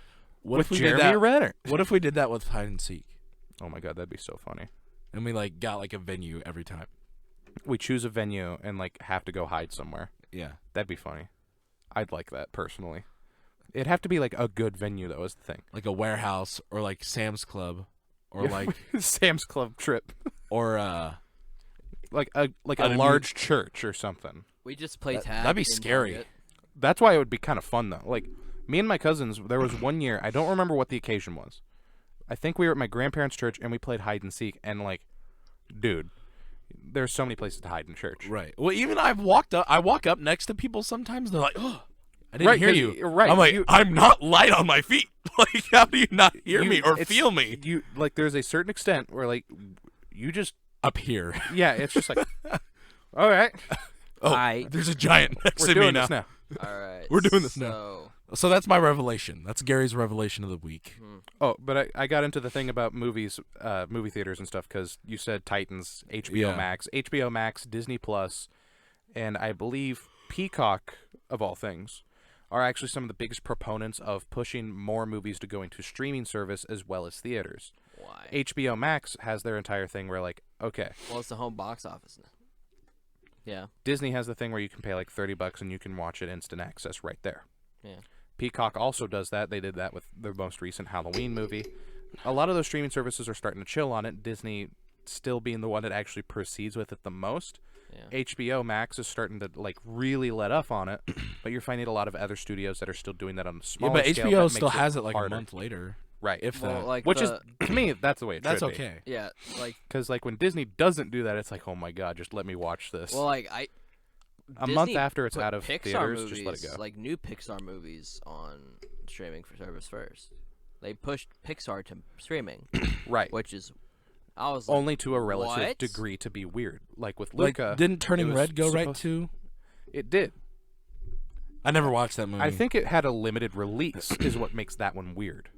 What with if we Jeremy did that? Renner. What if we did that with hide and seek? Oh my god, that'd be so funny. And we like got like a venue every time. We choose a venue and like have to go hide somewhere. Yeah. That'd be funny. I'd like that personally. It'd have to be like a good venue though, is the thing. Like a warehouse or like Sam's Club or like Sam's Club trip. or Like a An large church or something. We just play That- tag. that'd be in scary. Target. That's why it would be kind of fun though. Like me and my cousins, there was one year, I don't remember what the occasion was. I think we were at my grandparents' church and we played hide and seek, and like, dude, there's so many places to hide in church. right. Well, even I walk up next to people sometimes. They're like, "Oh, I didn't Right, hear 'cause you." right, I'm like, you- "I'm not light on my feet. Like, how do you not hear me or it's- feel me You like, there's a certain extent where like, you just, up here?" yeah, it's just like, all right, Oh, Aight. there's a giant next we're to me doing now. this now. All right. We're doing this now. so, So that's my revelation. That's Gary's revelation of the week. Oh, but I got into the thing about movies, movie theaters and stuff, because you said Titans, HBO Yeah. Max, Disney Plus, and I believe Peacock, of all things, are actually some of the biggest proponents of pushing more movies to go into streaming service as well as theaters. why? HBO Max has their entire thing where, like, okay, Well, it's the home box office now. Yeah. Disney has the thing where you can pay like $30 and you can watch it instant access right there. Yeah. Peacock also does that. They did that with their most recent Halloween movie. A lot of those streaming services are starting to chill on it. Disney still being the one that actually proceeds with it the most. Yeah. HBO Max is starting to like really let up on it, but you're finding a lot of other studios that are still doing that on a Yeah, smaller but scale. HBO that still makes has it like harder. a month later. Right. If Well, that. like Which is, the- to me, that's the way it That's should be. okay. yeah, like Because like when Disney doesn't do that, it's like, oh my god, just let me watch this. well, like A month Disney after it's put out of Pixar theaters, movies, just let it go. like new Pixar movies on streaming for service first. They pushed Pixar to streaming, Right. which is I was like, Only to a relative what? degree to be weird. Like with Like, Luca, didn't Turning it was Red go right supposed- too? it did. I never watched that movie. I think it had a limited release, is what makes that one weird.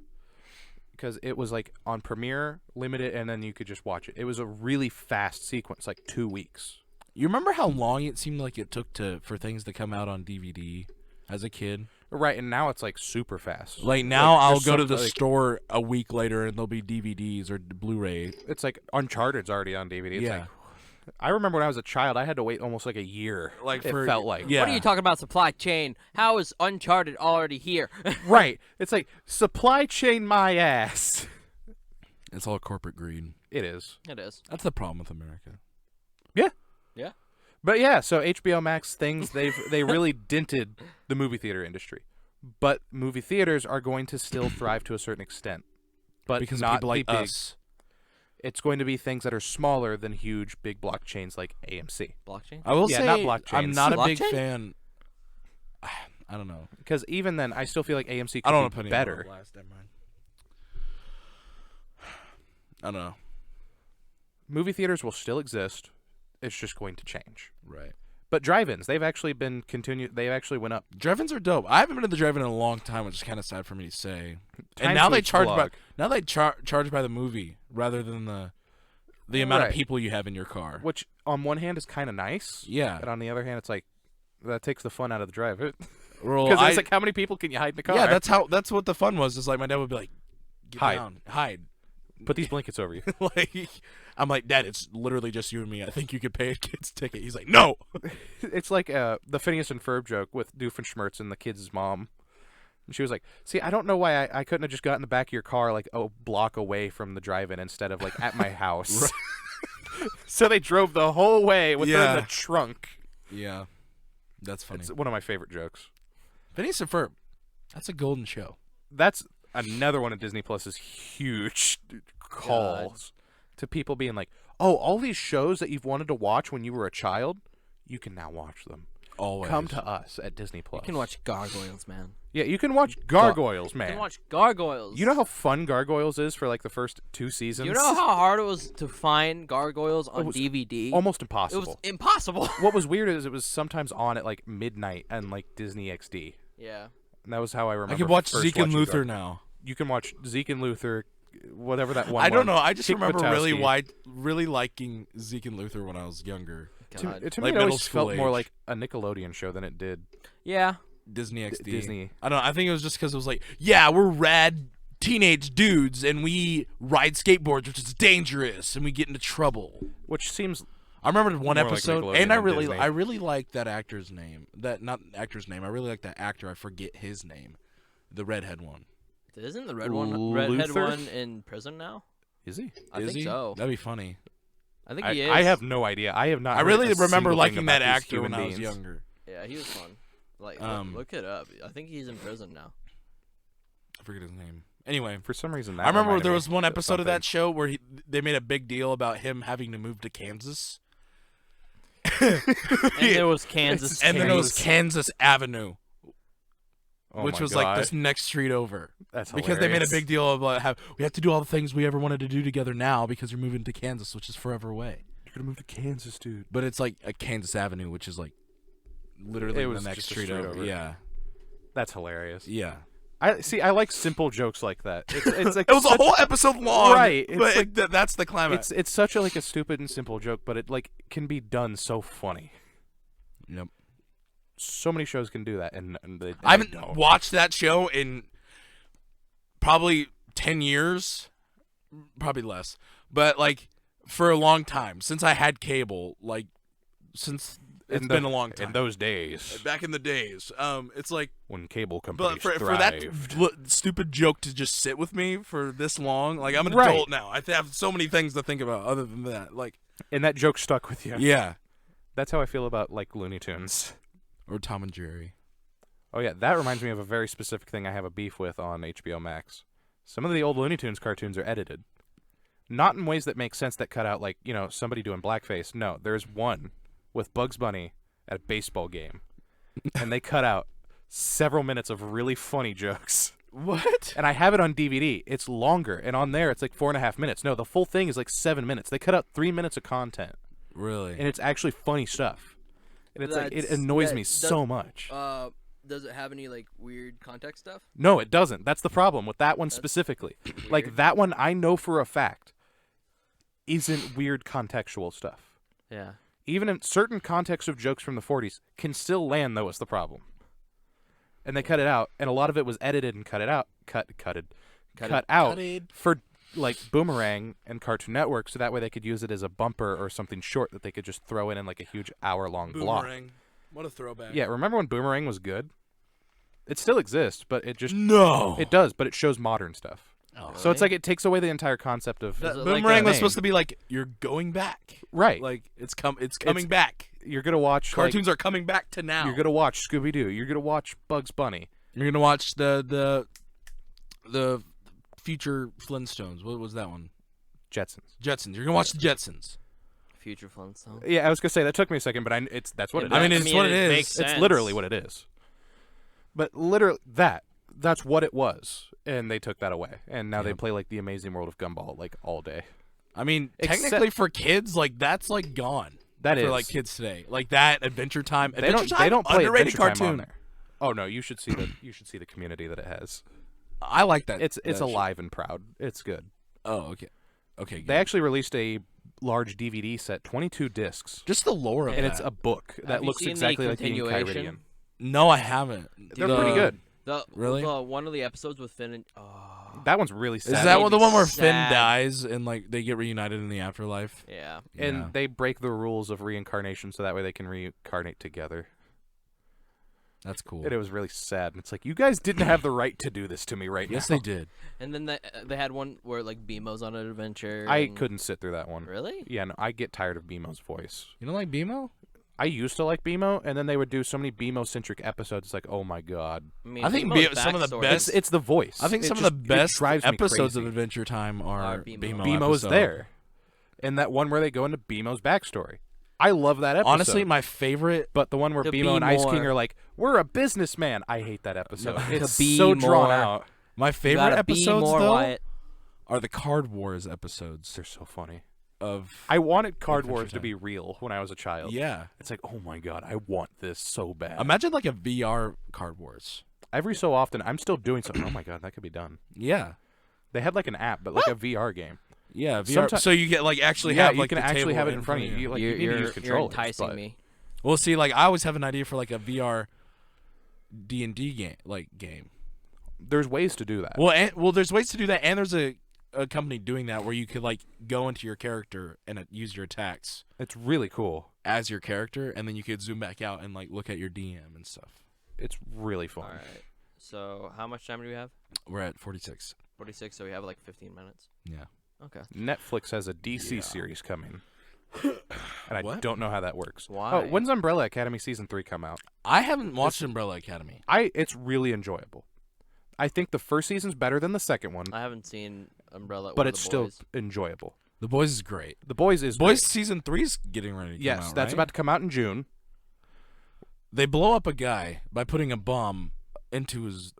Because it was like on premiere, limited, and then you could just watch it. It was a really fast sequence, like 2 weeks. You remember how long it seemed like it took for things to come out on DVD as a kid? Right, and now it's like super fast. Like now, I'll there's go to some, the like- store a week later and there'll be DVDs or Blu-ray. It's like Uncharted's already on DVD. It's Yeah. like, I remember when I was a child, I had to wait almost like a year. Like it for- felt like. yeah. What are you talking about supply chain? How is Uncharted already here? Right. It's like supply chain my ass. It's all corporate greed. It is. It is. That's the problem with America. Yeah. Yeah. But yeah, so HBO Max things they really dented the movie theater industry. But movie theaters are going to still thrive to a certain extent. But Because of not people like the big. us. It's going to be things that are smaller than huge big block chains like AMC. Blockchain. I will Yeah, say not blockchains. I'm not a big Blockchain? fan. I don't know. Because even then, I still feel like AMC I don't could want to be put any more better. blast. Never mind. I don't know. Movie theaters will still exist. It's just going to change. Right. But drive-ins, they've actually been continued. They actually went up. Drive-ins are dope. I haven't been to the drive-in in a long time, which is kind of sad for me to say. Time And now they Sweet's charge vlog. charge by the movie rather than the amount Right. of people you have in your car. Which on one hand is kind of nice. Yeah. But on the other hand, it's like that takes the fun out of the drive. Well, Because it's like, how many people can you hide in the car? yeah, that's what the fun was. Is like my dad would be like, Get Hide. down, hide. Put these blankets over you. Like, I'm like, Dad, it's literally just you and me. I think you could pay a kid's ticket. He's like, no. It's like the Phineas and Ferb joke with Doofenshmirtz and the kid's mom. And she was like, see, I don't know why I couldn't have just got in the back of your car like a block away from the drive-in instead of like at my house. So they drove the whole way with her in Yeah. the trunk. Yeah, that's funny. It's one of my favorite jokes. Phineas and Ferb, that's a golden show. That's another one of Disney Plus's huge calls to people being like, oh, all these shows that you've wanted to watch when you were a child, you can now watch them. Always. Come to us at Disney Plus. You can watch Gargoyles, man. Yeah, you can watch Gargoyles, You man. can watch Gargoyles. You know how fun Gargoyles is for like the first 2 seasons? You know how hard it was to find Gargoyles on was DVD? almost It impossible. was impossible. What was weird is it was sometimes on at like midnight and like Disney XD. Yeah. And that was how I remember. I could watch first Zeke and watching Luther now. You can watch Zeke and Luther, whatever that one. I don't was. know. I just Kick remember Buttowski. really liking Zeke and Luther when I was younger. To God. me, Like it middle always school felt more age. like a Nickelodeon show than it did Yeah. Disney XD. Disney. I don't know. I think it was just because it was like, yeah, we're rad teenage dudes and we ride skateboards, which is dangerous, and we get into trouble. Which seems I remember one More like episode, Nickelodeon and I than Disney. really liked that actor's name. Not actor's name. I really like that actor. I forget his name. The redhead one. Isn't the redhead Luther? one in prison now? is he? I Is think he? so. That'd be funny. I think he is. I have no idea. I have not. I heard really a remember single thing liking that about these actor when human I was beings. younger. Yeah, he was fun. Like, look it up. I think he's in prison now. I forget his name. Anyway, For some reason, that I remember reminded there me was one episode of something. that show where they made a big deal about him having to move to Kansas. And there was Kansas. And then it was Kansas. Kansas Avenue, Oh which my was like God. this next street over. That's Because they made a hilarious. big deal about how we have to do all the things we ever wanted to do together now because you're moving to Kansas, which is forever away. You're gonna move to Kansas, dude. But it's like a Kansas Avenue, which is like literally It the was next just a street street over. over. Yeah, That's hilarious. yeah. I like simple jokes like that. It's like It was a such- whole episode long, Right, it's But like- that's the climax. It's such a stupid and simple joke, but it like can be done so funny. Yep. So many shows can do that, and they I haven't don't. watched that show in probably 10 years, probably less, but like for a long time since I had cable. Like since it's been a long time. In those days, Back in the days, it's like, when cable companies but for that thrived. stupid joke to just sit with me for this long, like I'm an Right. adult now. I have so many things to think about other than that. Like, And that joke stuck with you. yeah, That's how I feel about like Looney Tunes. or Tom and Jerry. Oh yeah, that reminds me of a very specific thing I have a beef with on HBO Max. Some of the old Looney Tunes cartoons are edited. Not in ways that make sense that cut out, like, somebody doing blackface. No, there's one with Bugs Bunny at a baseball game. And they cut out several minutes of really funny jokes. What? And I have it on DVD. It's longer. And on there, it's like 4.5 minutes. No, the full thing is like 7 minutes. They cut out 3 minutes of content. Really? And it's actually funny stuff. And it's it annoys me so much. Does it have any like weird context stuff? No, it doesn't. That's the problem with that one specifically. Weird. Like that one, I know for a fact, isn't weird contextual stuff. Yeah. Even in certain contexts of jokes from the 40s can still land, though, is the problem. And they cut it out, and a lot of it was edited and cut out for like Boomerang and Cartoon Network, so that way they could use it as a bumper or something short that they could just throw in like a huge hour-long block. Boomerang. What a throwback. Yeah, remember when Boomerang was good? It still exists, but it just No. it does, but it shows modern stuff. Oh, So it's like it takes away the entire concept of Is it like Boomerang a was name. supposed to be like you're going back. Right. Like it's coming back. You're gonna watch Cartoons are coming back to now. You're gonna watch Scooby Doo. You're gonna watch Bugs Bunny. You're gonna watch the future Flintstones. What was that one? Jetsons. Jetsons. You're gonna watch the Jetsons. Future Flintstone. Yeah, I was gonna say that took me a second, but that's what it is. I mean, it's what it is. Makes sense. It's literally what it is. But literally that's what it was, and they took that away, and now they Yep. play like the Amazing World of Gumball like all day. I mean, Except- technically for kids, like that's like gone. That for is. like kids today, like that Adventure Time. They Adventure don't. Time, They don't play underrated Adventure Time cartoon. on there. Oh no, you should see the community that it has. I like that. It's that alive and proud. It's good. Oh, okay. Okay. Good. They actually released a large DVD set, 22 discs, just the lore of and that. it's a book that Have you looks seen the exactly like the continuation? Enchiridion. No, I haven't. They're pretty good. Really? One of the episodes with Finn and That one's really sad. Is that made the me one where Finn sad. dies and like they get reunited in the afterlife? yeah. And Yeah. they break the rules of reincarnation so that way they can reincarnate together. That's cool. And it was really sad. And it's like, you guys didn't have the right to do this to me right Yes, now. they did. And then they had one where like BMO's on an adventure. I and- couldn't sit through that one. Really? Yeah, no, I get tired of BMO's voice. You don't like BMO? I used to like BMO, and then they would do so many BMO-centric episodes. It's like, oh my god. I think BMO's some of the backstory- best- It's the voice. I think It some just- of the best it drives me episodes of crazy. Adventure Time are Are BMO. BMO's episodes. there. And that one where they go into BMO's backstory. I love that episode. Honestly, my favorite. But the one where To BMO be and Ice King more. are like, we're a businessman. I hate that episode. No. It's To be so drawn more. out. My You favorite gotta episodes be more, though Wyatt. are the Card Wars episodes They're so funny. of. I wanted Card Adventure Wars to Time. be real when I was a child. Yeah. It's like, oh my god, I want this so bad. Imagine like a VR Card Wars. Every so often, I'm still doing something. Oh my god, that could be done. Yeah. They had like an app, but like a VR game. Yeah. VR. Someti- So you get like actually Yeah, have you like can the actually table have it in front of you. Like, you're, you need to use you're controllers. enticing but me. Well, see, like I always have an idea for like a VR D&D game. There's ways to do that. Well, there's ways to do that, and there's a company doing that where you could like go into your character and use your attacks It's really cool. as your character, and then you could zoom back out and like look at your DM and stuff. It's really fun. All right. So how much time do we have? We're at 46. 46. So we have like 15 minutes. Yeah. Okay. Netflix has a DC Yeah. series coming. And I What? don't know how that works. Why? Oh, when's Umbrella Academy Season 3 come out? I haven't watched Umbrella Academy. It's really enjoyable. I think the first season's better than the second one, I haven't seen Umbrella. but or it's The still Boys. enjoyable. The Boys is great. The Boys is Boys great. season 3's getting ready to come Yes, out, that's right? about to come out in June. They blow up a guy by putting a bomb into his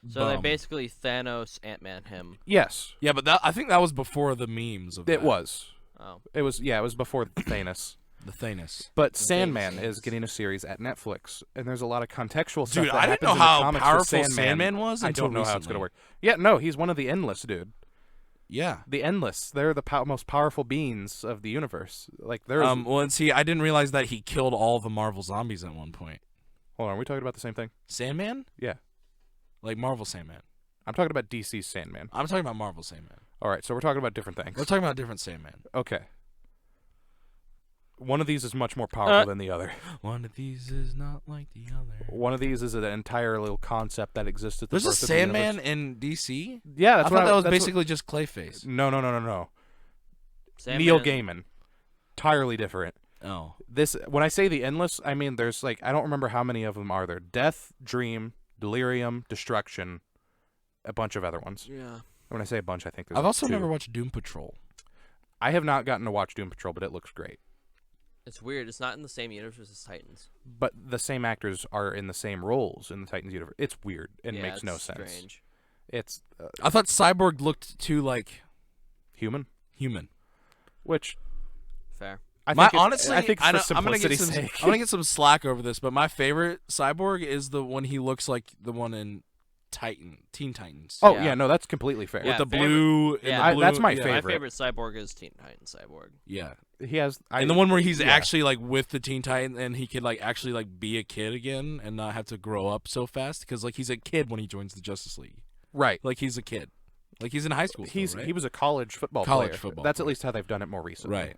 So they bum. basically Thanos, Ant-Man, him. Yes, Yeah, but I think that was before the memes of it that. was. Oh. It was before Thanos. The Thanos. But Sandman Thanos. is getting a series at Netflix, and there's a lot of contextual stuff. Dude, that I didn't happens know in the how comics with powerful Sandman was I until don't know how it's recently. gonna work. Yeah, no, he's one of the Endless, dude. Yeah. The Endless. They're the most powerful beings of the universe. Like there's. Well, and see, I didn't realize that he killed all the Marvel zombies at one point. Hold on, are we talking about the same thing? Sandman? Yeah, Like Marvel Sandman. I'm talking about DC's Sandman. I'm talking about Marvel Sandman. All right, so we're talking about different things. We're talking about different Sandman. Okay. One of these is much more powerful than the other. One of these is not like the other. One of these is an entire little concept that exists at the There's a birth of the Sandman universe. in DC? Yeah, I that's thought what that was that's basically just Clayface. What, no. Sandman. Neil Gaiman. Entirely different. Oh. This when I say the Endless, I mean there's like I don't remember how many of them are there. Death, Dream, Delirium, Destruction, a bunch of other ones. Yeah. When I say a bunch, I think there's I've also two. never watched Doom Patrol. I have not gotten to watch Doom Patrol, but it looks great. It's weird. It's not in the same universe as Titans. But the same actors are in the same roles in the Titans universe. It's weird. It Yeah, makes no it's sense. strange. It's I thought Cyborg looked too like human, human. which Fair. I My think honestly, I think I for know, I'm gonna get simplicity's some. sake. I'm gonna get some slack over this, but my favorite Cyborg is the one he looks like the one in Teen Titans. Oh Yeah. yeah, no, that's completely fair. Yeah, with the favorite- blue. and yeah. the blue That's my yeah. favorite. My favorite cyborg is Teen Titans Cyborg. Yeah, He has and the one where he's yeah. actually like with the Teen Titan, and he could like actually like be a kid again and not have to grow up so fast because like he's a kid when he joins the Justice League. right. Like he's a kid. Like he's in high school. Still, right? He was a college football College player. football That's at player. least how they've done it more recently. Right.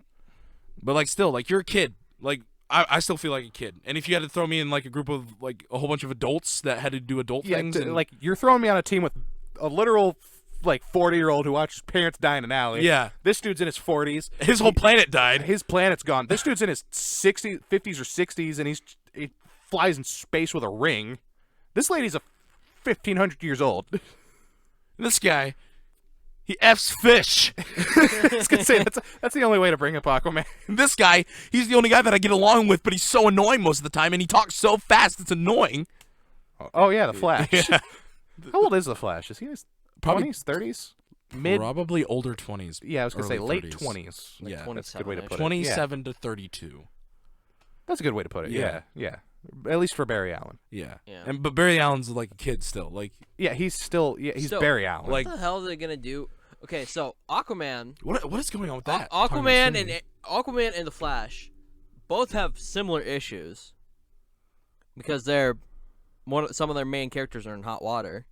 But like still, like you're a kid. Like I still feel like a kid. And if you had to throw me in like a group of like a whole bunch of adults that had to do adult Yeah, things, and, like you're throwing me on a team with a literal like 40-year-old who watched his parents die in an alley. yeah, This dude's in his 40s. his whole planet died. His planet's gone. This dude's in his 50s or 60s, and he flies in space with a ring. This lady's 1,500 years old. This guy, he F's fish. I was gonna say that's the only way to bring up Aquaman. This guy, he's the only guy that I get along with, but he's so annoying most of the time, and he talks so fast, it's annoying. Oh yeah, the Flash. Yeah. How old is the Flash? Is he in his Probably- 20s, 30s, mid? Probably older 20s. Yeah, I was gonna say early late 30s. 20s. Yeah. That's a good way to put it. 27 to 32. Yeah. That's a good way to put it. Yeah. Yeah, yeah. At least for Barry Allen. Yeah. Yeah. But Barry Allen's like a kid still. Like Yeah, he's So, Barry Allen. like- What the hell are they gonna do? Okay, so Aquaman, what is going on with that? Aquaman and the Flash, both have similar issues because some of their main characters are in hot water.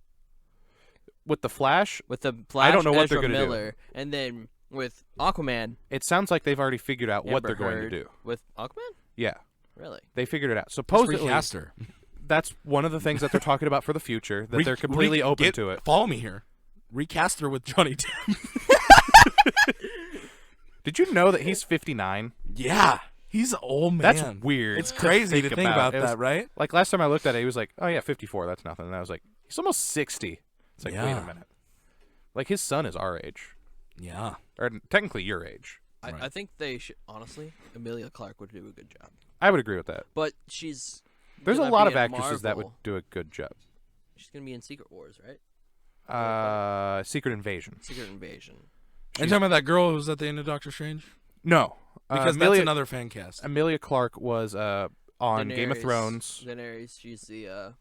with the Flash, With the Flash, I don't know what Ezra they're gonna do. Miller, and then with Aquaman, it sounds like they've already figured out what Amber they're going to Heard. do. With Aquaman, Yeah, really? they figured it out. Just Supposedly, recast her. that's one of the things that they're talking about for the future. That they're completely open to it. Follow me here. Recast her with Johnny Depp. Did you know that he's 59? Yeah. He's an old man. That's weird. It's crazy to think about It was- that, right? Like last time I looked at it, he was like, "Oh yeah, 54. That's nothing." And I was like, "He's almost 60." It's like, wait Yeah. a minute. Like his son is our age, Yeah. or technically your age. Right. I think they should honestly. Emilia Clarke would do a good job, I would agree with that. but she's There's a gonna lot be of in actresses that would Marvel. do a good job. She's gonna be in Secret Wars, right? Secret Invasion. Secret Invasion. Are you talking about that girl who was at the end of Doctor Strange? No, Because Amelia, that's another fan cast. Emilia Clarke was on Game of Daenerys- Thrones, Daenerys, she's the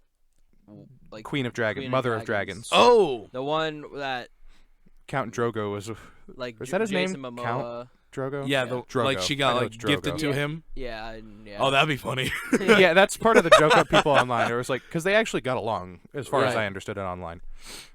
like Queen of Dragons, Queen of Mother of Dragons. Dragons. Oh! the one that Count Drogo was like Was that his Jason name? Momoa. Count? Drogo. Yeah, Yeah. the, like Drogo. she I got know like it's gifted Drogo. to Yeah. him. Yeah, and yeah. Oh, that'd be funny. Yeah, that's part of the joke of people online. It was like because they actually got along, as far as Right. I understood it online.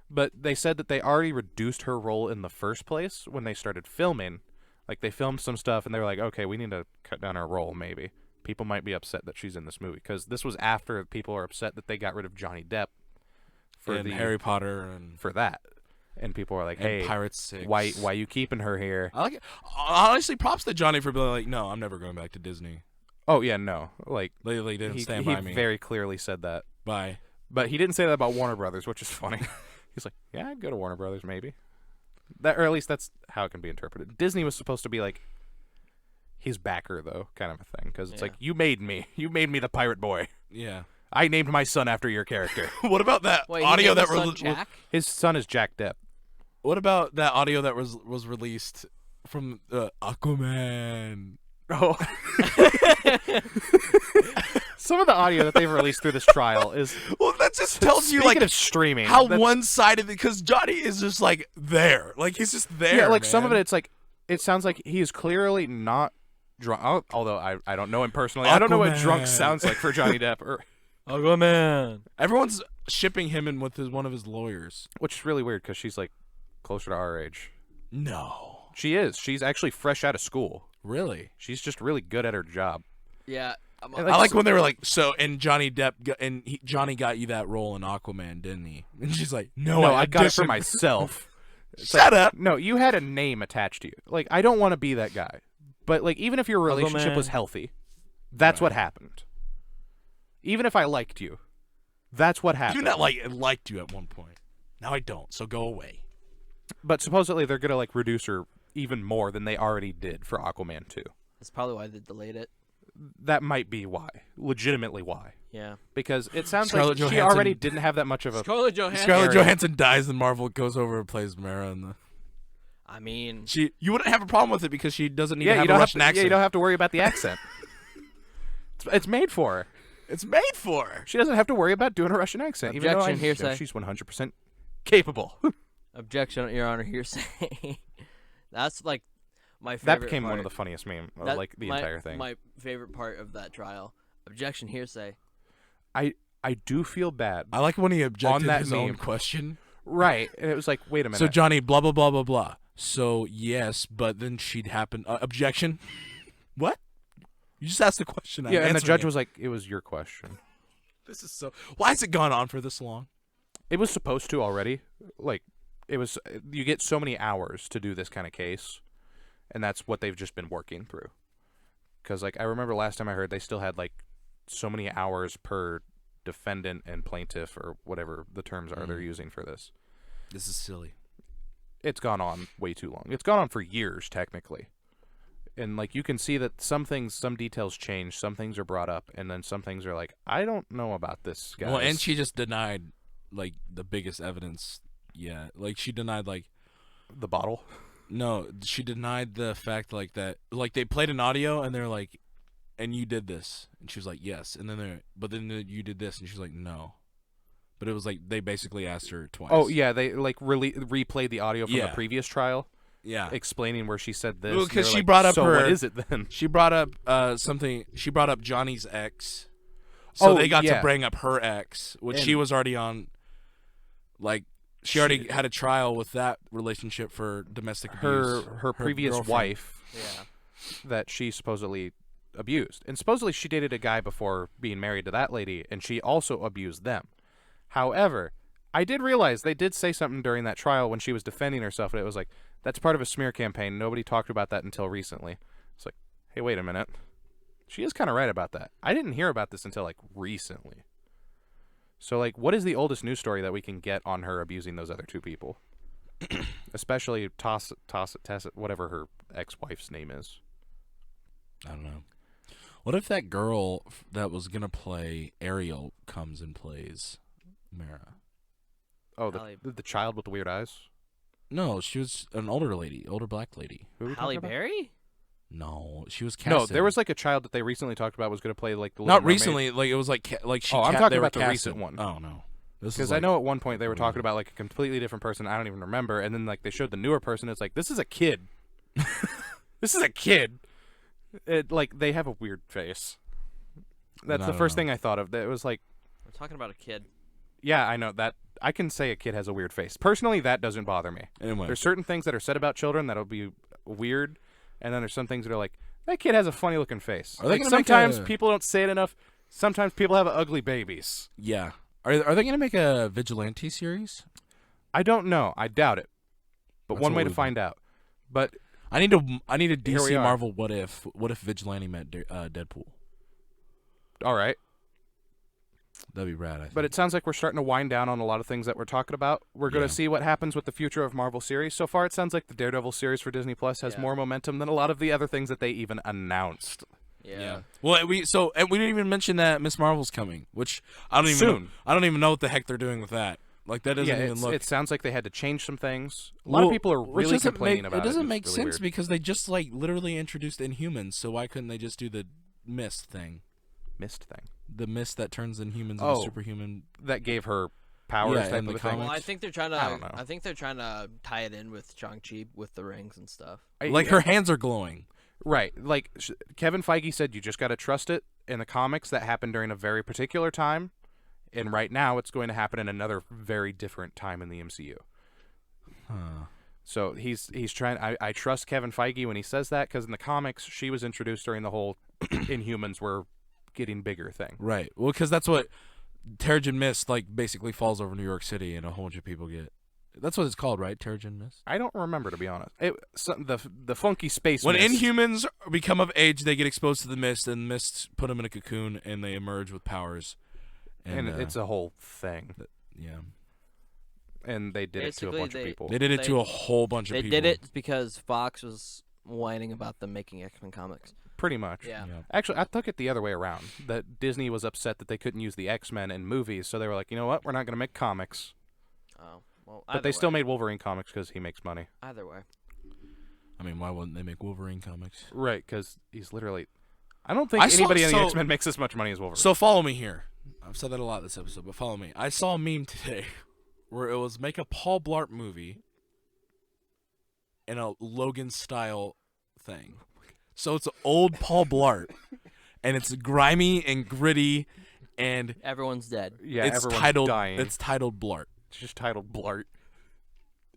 But they said that they already reduced her role in the first place when they started filming. Like they filmed some stuff and they were like, okay, we need to cut down her role. Maybe people might be upset that she's in this movie because this was after people are upset that they got rid of Johnny Depp for and the Harry Potter and, for that, and people are like, and hey, Pirates 6. why you keeping her here? I like it. Honestly, props to Johnny for being like, no, I'm never going back to Disney. Oh yeah, no, like They didn't he stand by me. very clearly said that. Bye. But he didn't say that about Warner Brothers, which is funny. He's like, yeah, I'd go to Warner Brothers, maybe. That, or at least that's how it can be interpreted. Disney was supposed to be like his backer, though, kind of a thing, because it's Yeah. like, you made me the pirate boy. Yeah. I named my son after your character. What about that Wait, audio he named that his son was? Jack? His son is Jack Depp. What about that audio that was released from Aquaman? Oh. Some of the audio that they've released through this trial is Well, that just tells you speaking like of streaming. how that- one-sided, because Johnny is just like there, like he's just there. yeah, like some of man. it, it's like it sounds like he is clearly not drunk. Although I don't know him personally. I don't know what drunk Aquaman. sounds like for Johnny Depp, Aquaman. Everyone's shipping him in with one of his lawyers. which is really weird because she's like closer to our age. No, She is. She's actually fresh out of school. really. She's just really good at her job. Yeah. And, I like when they were like, so, and Johnny Depp, Johnny got you that role in Aquaman, didn't he? And she's like, no, I got it for auditioned." myself. It's Shut like, up. No, you had a name attached to you. Like, I don't want to be that guy. But like, even if your relationship was man. healthy, that's what Right. happened. Even if I liked you, that's what I happened. do not liked you at one point. Now I don't, so go away. But supposedly they're gonna like reduce her even more than they already did for Aquaman 2. That's probably why they delayed it. That might be why. Legitimately why. Yeah. Because it sounds Scarlett like she Johansson- already didn't have that much of a... Scarlett Johansson. Scarlett Area. Johansson dies, and Marvel goes over and plays Mara. And I mean, you wouldn't have a problem with it because she doesn't need to you have a don't Russian have to, accent. Yeah, you don't have to worry about the accent. It's made for her. It's made for her. She doesn't have to worry about doing a Russian accent. Even though Objection, hearsay. she's 100% capable. objection, Your Honor, hearsay. That's like my favorite That became part. one of the funniest memes of That- like the my- entire thing. My favorite part of that trial. Objection, hearsay. I do feel bad. I like when he objected that his own meme. question. Right. And it was like, wait a minute. So Johnny, blah blah blah blah blah. So yes, but then she'd happen. Objection. What? You just asked the question. I'm yeah, and the answering judge it. was like, it was your question. This is so. Why has it gone on for this long? It was supposed to already. Like, it was. You get so many hours to do this kind of case, and that's what they've just been working through. Because, like, I remember last time I heard they still had like so many hours per defendant and plaintiff or whatever the terms are they're using for this. This is silly. It's gone on way too long. It's gone on for years, technically. And, like, you can see that some things, some details change, some things are brought up, and then some things are like, I don't know about this, guys. Well, and she just denied like the biggest evidence. Yeah, like she denied like The bottle? no, she denied the fact like that. Like they played an audio and they're like, and you did this, and she was like yes, and then but then you did this, and she was like no. But it was like they basically asked her twice. Oh, yeah, they, like, replayed the audio from Yeah. the previous trial, yeah. explaining where she said this. Well, and 'cause they were she like, brought up so her- what is it then? She brought up something. She brought up Johnny's ex, so Oh, they got yeah. to bring up her ex, which And- she was already on. Like she already had a trial with that relationship for domestic abuse. Her previous girlfriend. wife Yeah. that she supposedly abused. And supposedly she dated a guy before being married to that lady, and she also abused them. However, I did realize they did say something during that trial when she was defending herself, and it was like, that's part of a smear campaign. Nobody talked about that until recently. It's like, hey, wait a minute. She is kind of right about that. I didn't hear about this until, like, recently. So, like, what is the oldest news story that we can get on her abusing those other two people? Especially whatever her ex-wife's name is. I don't know. What if that girl that was gonna play Ariel comes and plays Mara? Oh, Halle- the child with the weird eyes? No, she was an older lady, older black lady. Who are we Halle talking about? Berry? No, she was casted. No, there was like a child that they recently talked about was going to play like the Little not Mermaid. recently. Like it was like she. Oh, I'm they talking were about the casted. recent one. Oh no, this is Because like, I know at one point they were talking about like a completely different person. I don't even remember. And then like they showed the newer person. It's like, this is a kid. This is a kid. It like they have a weird face. That's I the don't first know. thing I thought of. It was like, We're talking about a kid. yeah, I know that. I can say a kid has a weird face. Personally, that doesn't bother me. Anyway, There's certain things that are said about children that'll be weird, and then there's some things that are like, that kid has a funny looking face. Are they Like, gonna make sometimes a- people don't say it enough. Sometimes people have ugly babies. yeah. Are they gonna make a vigilante series? I don't know. I doubt it. But That's one what way to we- find out. But I need a Here DC we are. Marvel what if vigilante met Deadpool. all right. That'd be rad. I think. But it sounds like we're starting to wind down on a lot of things that we're talking about. We're going Yeah. to see what happens with the future of Marvel series. So far, it sounds like the Daredevil series for Disney Plus has Yeah. more momentum than a lot of the other things that they even announced. Yeah. Well, and we didn't even mention that Miss Marvel's coming, which I don't even Soon. know, I don't even know what the heck they're doing with that. Like that doesn't Yeah, even look. it sounds like they had to change some things. A lot of people are which really doesn't complaining make, about it. It doesn't It's make really sense weird. because they just like literally introduced Inhumans. So why couldn't they just do the mist thing? Mist thing. The mist that turns Inhumans Oh. into superhuman. That gave her powers Yeah, type in of the a thing. comics. Well, I think they're trying to. I don't know. I think they're trying to tie it in with Shang-Chi with the rings and stuff. Like her hands are glowing. Right. Like Kevin Feige said, you just got to trust it. In the comics, that happened during a very particular time. And right now, it's going to happen in another very different time in the MCU. Huh. So he's trying. I trust Kevin Feige when he says that, because in the comics, she was introduced during the whole Inhumans were getting bigger thing. Right. Well, because that's what Terrigen Mist like basically falls over New York City and a whole bunch of people get. That's what it's called, right? Terrigen Mist. I don't remember, to be honest. The funky space When mist. Inhumans become of age, they get exposed to the mist, and the mist put them in a cocoon, and they emerge with powers. and it's a whole thing. yeah. and they did it to a Basically, bunch of people. They did it to a whole bunch of They people. did it because Fox was whining about them making X-Men comics. Pretty much. Yeah. Actually, I took it the other way around. That Disney was upset that they couldn't use the X-Men in movies, so they were like, you know what? We're not going to make comics. Oh, well. But they still made Wolverine comics because he makes money. Either way. I mean, why wouldn't they make Wolverine comics? Right, because he's literally... I don't think anybody in the X-Men makes as much money as Wolverine. So follow me here. I've said that a lot this episode, but follow me. I saw a meme today where it was make a Paul Blart movie in a Logan-style thing. So it's old Paul Blart, and it's grimy and gritty, and Everyone's dead. yeah, it's everyone's titled dying. It's titled Blart. It's just titled Blart.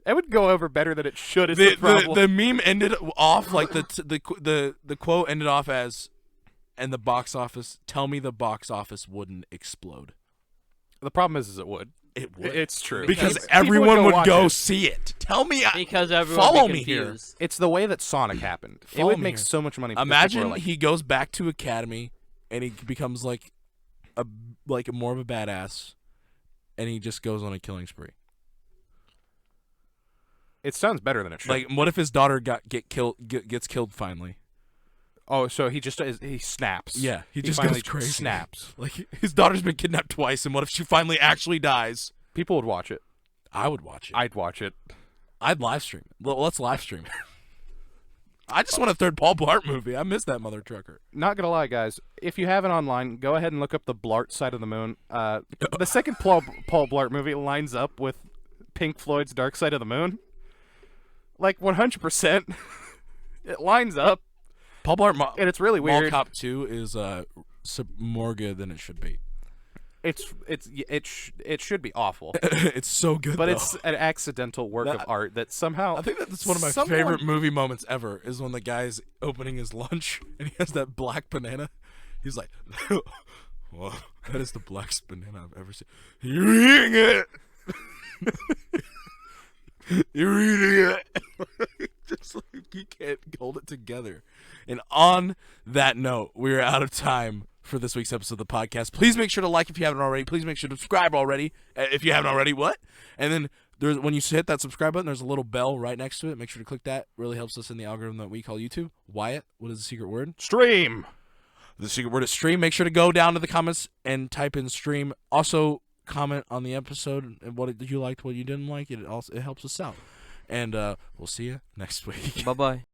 It would go over better than it should. Is the problem. The meme ended off like the quote ended off as, and the box office. Tell me the box office wouldn't explode. The problem is it would. It would. It's true. Because People everyone would watch go it. see it. Tell me. Because everyone Follow be me here. confused. It's the way that Sonic happened. It Follow would me make here. so much money. because people Imagine are like, he goes back to Academy, and he becomes like more of a badass, and he just goes on a killing spree. It sounds better than it should. Like, what if his daughter gets killed finally? Oh, so he just he snaps. Yeah, he just finally goes crazy. snaps. Like, his daughter's been kidnapped twice, and what if she finally actually dies? People would watch it. I would watch it. I'd watch it. I'd live stream it. Well, let's live stream it. I just want a third Paul Blart movie. I miss that mother trucker. Not gonna lie, guys. If you have it online, go ahead and look up the Blart Side of the Moon. The second Paul Blart movie lines up with Pink Floyd's Dark Side of the Moon. Like 100%. It lines up, Paul Blart and it's really Mall weird. Cop 2 is more good than it should be. It should be awful, It's so good, but though. it's an accidental work of art that somehow. I think that's one of my someone- favorite movie moments ever is when the guy's opening his lunch and he has that black banana. He's like, "Whoa, that is the blackest banana I've ever seen. You're eating it. You're eating it." Just like you can't hold it together. And on that note, we're out of time for this week's episode of the podcast. Please make sure to like if you haven't already. Please make sure to subscribe already if you haven't already. What? And then when you hit that subscribe button, there's a little bell right next to it. Make sure to click that. Really helps us in the algorithm that we call YouTube. Wyatt, what is the secret word? Stream. The secret word is stream. Make sure to go down to the comments and type in stream. Also, comment on the episode and what you liked, what you didn't like. It helps us out. And we'll see you next week. Bye-bye.